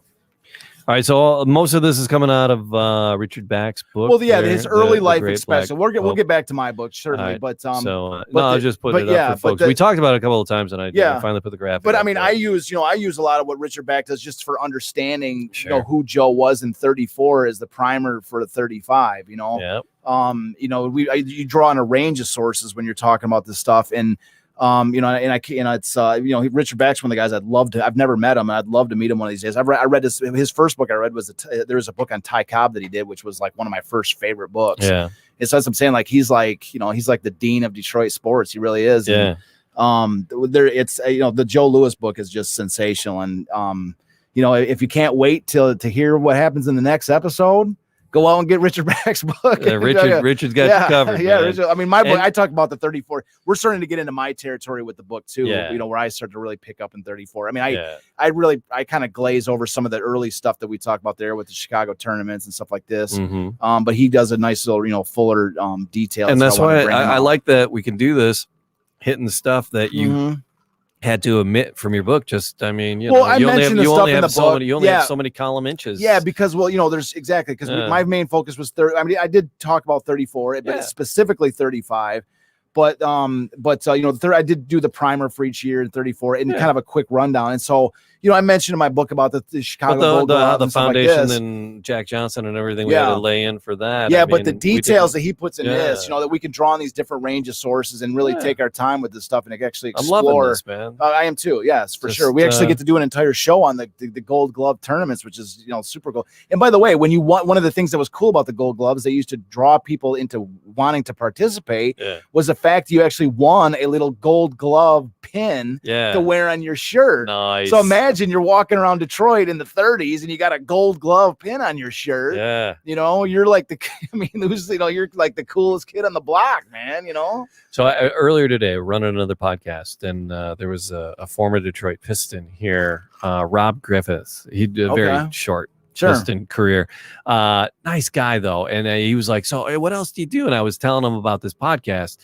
All right. So most of this is coming out of Richard Bach's book. Well, yeah, his early life expression. We'll get back to my book, certainly. Right. But I'll just put it up for folks. We talked about it a couple of times, and I finally put the graphic. But I mean, I use a lot of what Richard Bach does just for understanding, who Joe was in 34 as the primer for the 35. Yeah. You draw on a range of sources when you're talking about this stuff, and Richard Bach's one of the guys I've never met him, and I'd love to meet him one of these days. I read his first book I read was there was a book on Ty Cobb that he did, which was like one of my first favorite books. Yeah. And so as I'm saying, he's like the dean of Detroit sports. He really is. Yeah. And, the Joe Louis book is just sensational. And, if you can't wait to hear what happens in the next episode, go out and get Richard Bach's book. Richard's got you covered. Yeah, Richard, I mean, my book. I talk about the 34. We're starting to get into my territory with the book too. Yeah. Where I start to really pick up in 34. I mean, I kind of glaze over some of the early stuff that we talk about there with the Chicago tournaments and stuff like this. Mm-hmm. But he does a nice little, fuller detail. And that's why I like that we can do this hitting stuff that you had to omit from your book. Just, I mean, you I mentioned you only have the so book. many, you only have so many column inches. Yeah, because there's because my main focus was 30. I mean, I did talk about 34, but it's specifically 35. But I did do the primer for each year in 34 and kind of a quick rundown. And so, I mentioned in my book about the Chicago Gold Gloves, the foundation and Jack Johnson and everything we had to lay in for that. Yeah, but the details that he puts in this, that we can draw on these different range of sources and really take our time with this stuff and actually explore. I'm loving this, man. I am too. Yes, for sure. We actually get to do an entire show on the Gold Glove tournaments, which is super cool. And by the way, when you want, one of the things that was cool about the Gold Gloves, they used to draw people into wanting to participate was the fact you actually won a little Gold Glove pin to wear on your shirt. Nice. So imagine you're walking around Detroit in the 30s and you got a Gold Glove pin on your shirt. Yeah. You're like you're like the coolest kid on the block, man, So earlier today, running another podcast, and there was a former Detroit Piston here, Rob Griffiths. He did a very short Piston career. Nice guy, though. And he was like, so hey, what else do you do? And I was telling him about this podcast,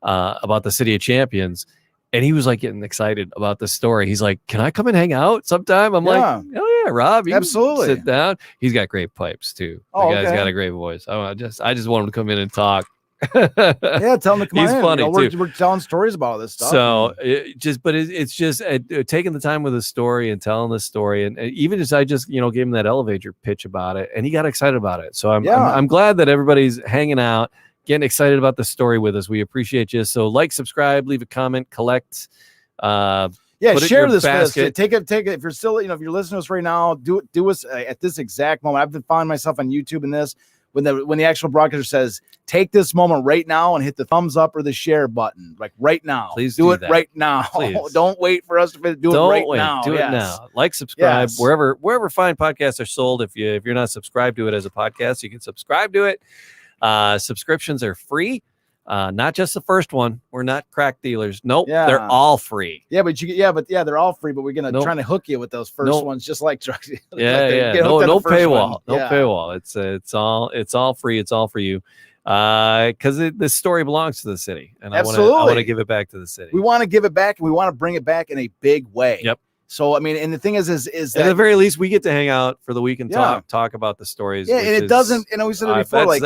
about the City of Champions. And he was like getting excited about the story. He's like, can I come and hang out sometime? I'm like, oh yeah, Rob, you absolutely sit down. He's got great pipes too. The guy's got a great voice. I just want him to come in and talk. Yeah, tell him to come He's in. funny too. We're telling stories about all this stuff. So it's just taking the time with the story and telling the story, and even as I just gave him that elevator pitch about it, and he got excited about it. So I'm glad that everybody's hanging out, getting excited about the story with us. We appreciate you. So subscribe, leave a comment, collect. Share this basket. Take it. If you're still, if you're listening to us right now, do us at this exact moment. I've been finding myself on YouTube in this. When the actual broadcaster says, take this moment right now and hit the thumbs up or the share button, like right now. Please do it that. Right now. Don't wait for us to do it right now. Do it now. Subscribe wherever fine podcasts are sold. If you're not subscribed to it as a podcast, you can subscribe to it. Subscriptions are free. Not just the first one. We're not crack dealers. Nope. They're all free. But they're all free, but we're gonna try to hook you with those first ones, just like drugs. No paywall. No paywall. It's all free. It's all for you. Because this story belongs to the city, and I want to give it back to the city. We want to give it back, and we want to bring it back in a big way. Yep. So I mean, and the thing is that at the very least, we get to hang out for the week and talk about the stories. Yeah, and it doesn't. And we said it before,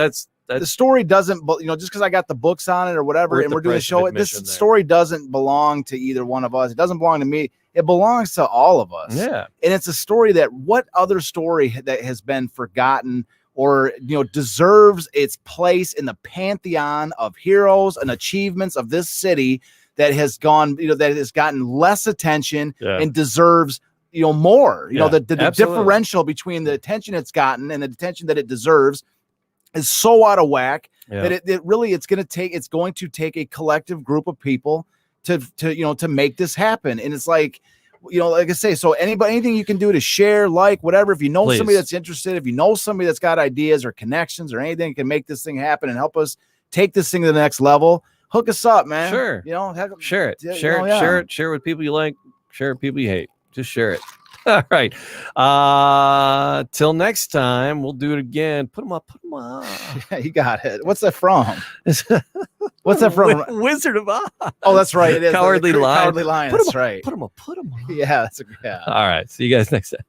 the story doesn't, just because I got the books on it or whatever, and we're doing a show, this story doesn't belong to either one of us. It doesn't belong to me. It belongs to all of us. Yeah. And it's a story that what other story that has been forgotten or, deserves its place in the pantheon of heroes and achievements of this city that has gone, that has gotten less attention and deserves more. The differential between the attention it's gotten and the attention that it deserves is so out of whack that it's going to take a collective group of people to make this happen. And it's like, like I say, so anything you can do to share, whatever, if you know somebody that's interested, if you know somebody that's got ideas or connections or anything that can make this thing happen and help us take this thing to the next level, hook us up, man. Sure. Share it. Share it. Share it with people you like. Share it with people you hate. Just share it. All right. Till next time, we'll do it again. Put them up. Yeah, you got it. What's that from? What's that from? Wizard of Oz. Oh, that's right. It is. Cowardly Lion. Cowardly Lion. That's right. Put them up. Yeah. All right. See you guys next time.